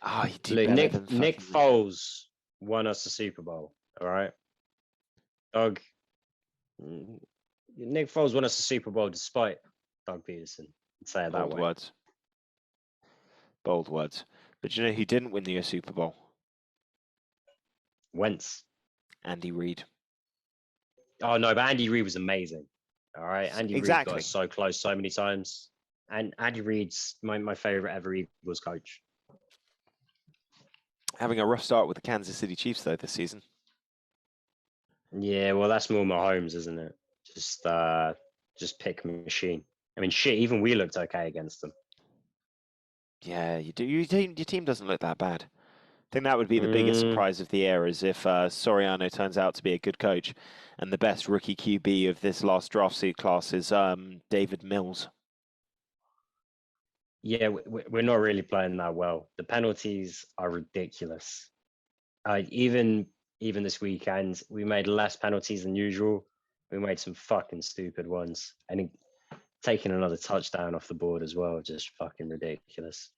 Oh, he did Look, better than Nick Foles won us the Super Bowl. All right, Doug. Nick Foles won us the Super Bowl despite Doug Peterson. I'd say it that way. Words. Bold words. But you know who didn't win the Super Bowl? Wentz. Andy Reid. Oh no, but Andy Reid was amazing. All right, Andy Reid got us so close so many times, and Andy Reid's my favorite ever Eagles coach. Having a rough start with the Kansas City Chiefs though this season. Yeah, well, that's more Mahomes, isn't it? Just pick machine. I mean, shit. Even we looked okay against them. Yeah, you do. Your team doesn't look that bad. I think that would be the biggest surprise of the year, is if Soriano turns out to be a good coach, and the best rookie QB of this last draft seat class is David Mills. Yeah, we're not really playing that well. The penalties are ridiculous. Even even this weekend, we made less penalties than usual. We made some fucking stupid ones. And taking another touchdown off the board as well, just fucking ridiculous.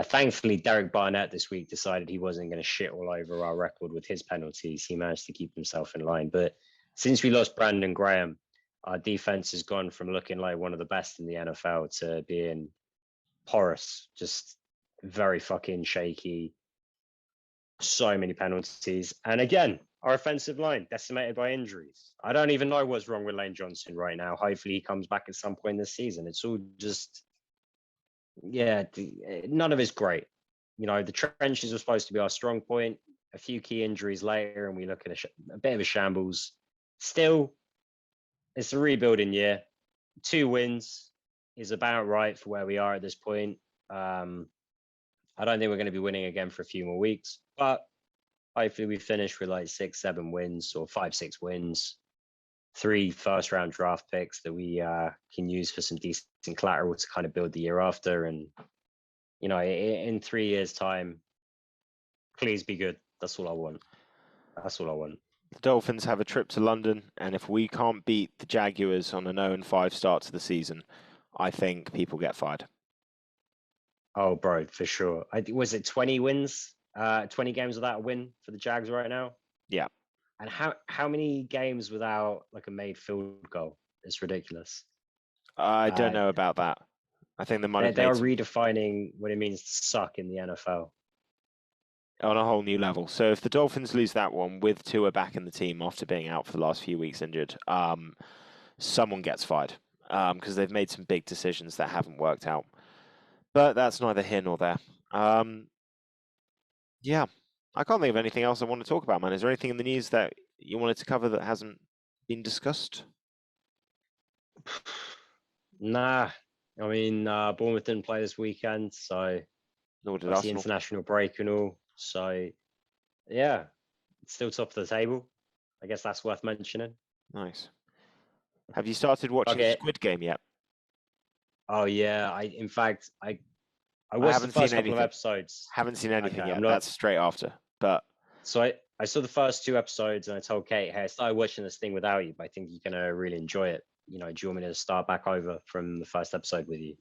Thankfully, Derek Barnett this week decided he wasn't going to shit all over our record with his penalties. He managed to keep himself in line. But since we lost Brandon Graham, our defense has gone from looking like one of the best in the NFL to being porous, just very fucking shaky. So many penalties. And again, our offensive line decimated by injuries. I don't even know what's wrong with Lane Johnson right now. Hopefully he comes back at some point this season. It's all just, yeah, none of it's great. You know, the trenches are supposed to be our strong point. A few key injuries later, and we look at a bit of a shambles. Still, it's a rebuilding year. 2 wins is about right for where we are at this point. I don't think we're going to be winning again for a few more weeks, but hopefully we finish with like 6-7 wins or 5-6 wins, 3 first-round draft picks that we can use for some decent collateral to kind of build the year after. And, you know, in 3 years' time, please be good. That's all I want. That's all I want. The Dolphins have a trip to London, and if we can't beat the Jaguars on an 0-5 start to the season, I think people get fired. Oh, bro, for sure. Was it 20 wins? 20 games without a win for the Jags right now? Yeah. And how many games without like a made field goal? It's ridiculous. I don't know about that. I think they are redefining what it means to suck in the NFL. On a whole new level. So if the Dolphins lose that one with Tua back in the team after being out for the last few weeks injured, someone gets fired because they've made some big decisions that haven't worked out. But that's neither here nor there. Yeah, I can't think of anything else I want to talk about, man. Is there anything in the news that you wanted to cover that hasn't been discussed? Nah. I mean, Bournemouth didn't play this weekend, so Nor did it's Arsenal. the international break and all. So, yeah, it's still top of the table. I guess that's worth mentioning. Nice. Have you started watching Squid Game yet? Oh yeah, in fact I watched the first couple of episodes. Haven't seen anything yet. That's straight after. But so I saw the first 2 episodes and I told Kate, hey, I started watching this thing without you, but I think you're gonna really enjoy it. You know, do you want me to start back over from the first episode with you?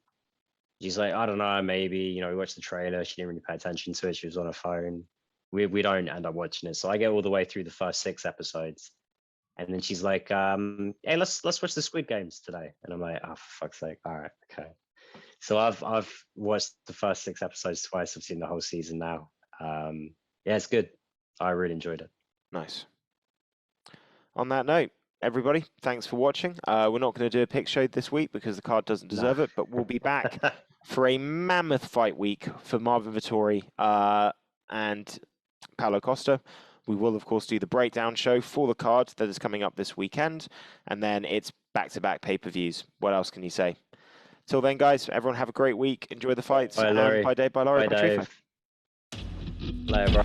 She's like, I don't know, maybe. You know, we watched the trailer. She didn't really pay attention to it. She was on her phone. We don't end up watching it. So I get all the way through the first 6 episodes. And then she's like, hey, let's watch the Squid Games today. And I'm like, oh, for fuck's sake. All right, okay. So I've watched the first 6 episodes twice. I've seen the whole season now. Yeah, it's good. I really enjoyed it. Nice. On that note, everybody, thanks for watching. We're not going to do a pick show this week because the card doesn't deserve it, but we'll be back for a mammoth fight week for Marvin Vettori and Paulo Costa. We will, of course, do the breakdown show for the card that is coming up this weekend, and then it's back-to-back pay-per-views. What else can you say? Till then, guys, everyone have a great week. Enjoy the fights. Bye, Larry. Bye, Dave. Bye, Laurie. Bye, Dave. Later, bro.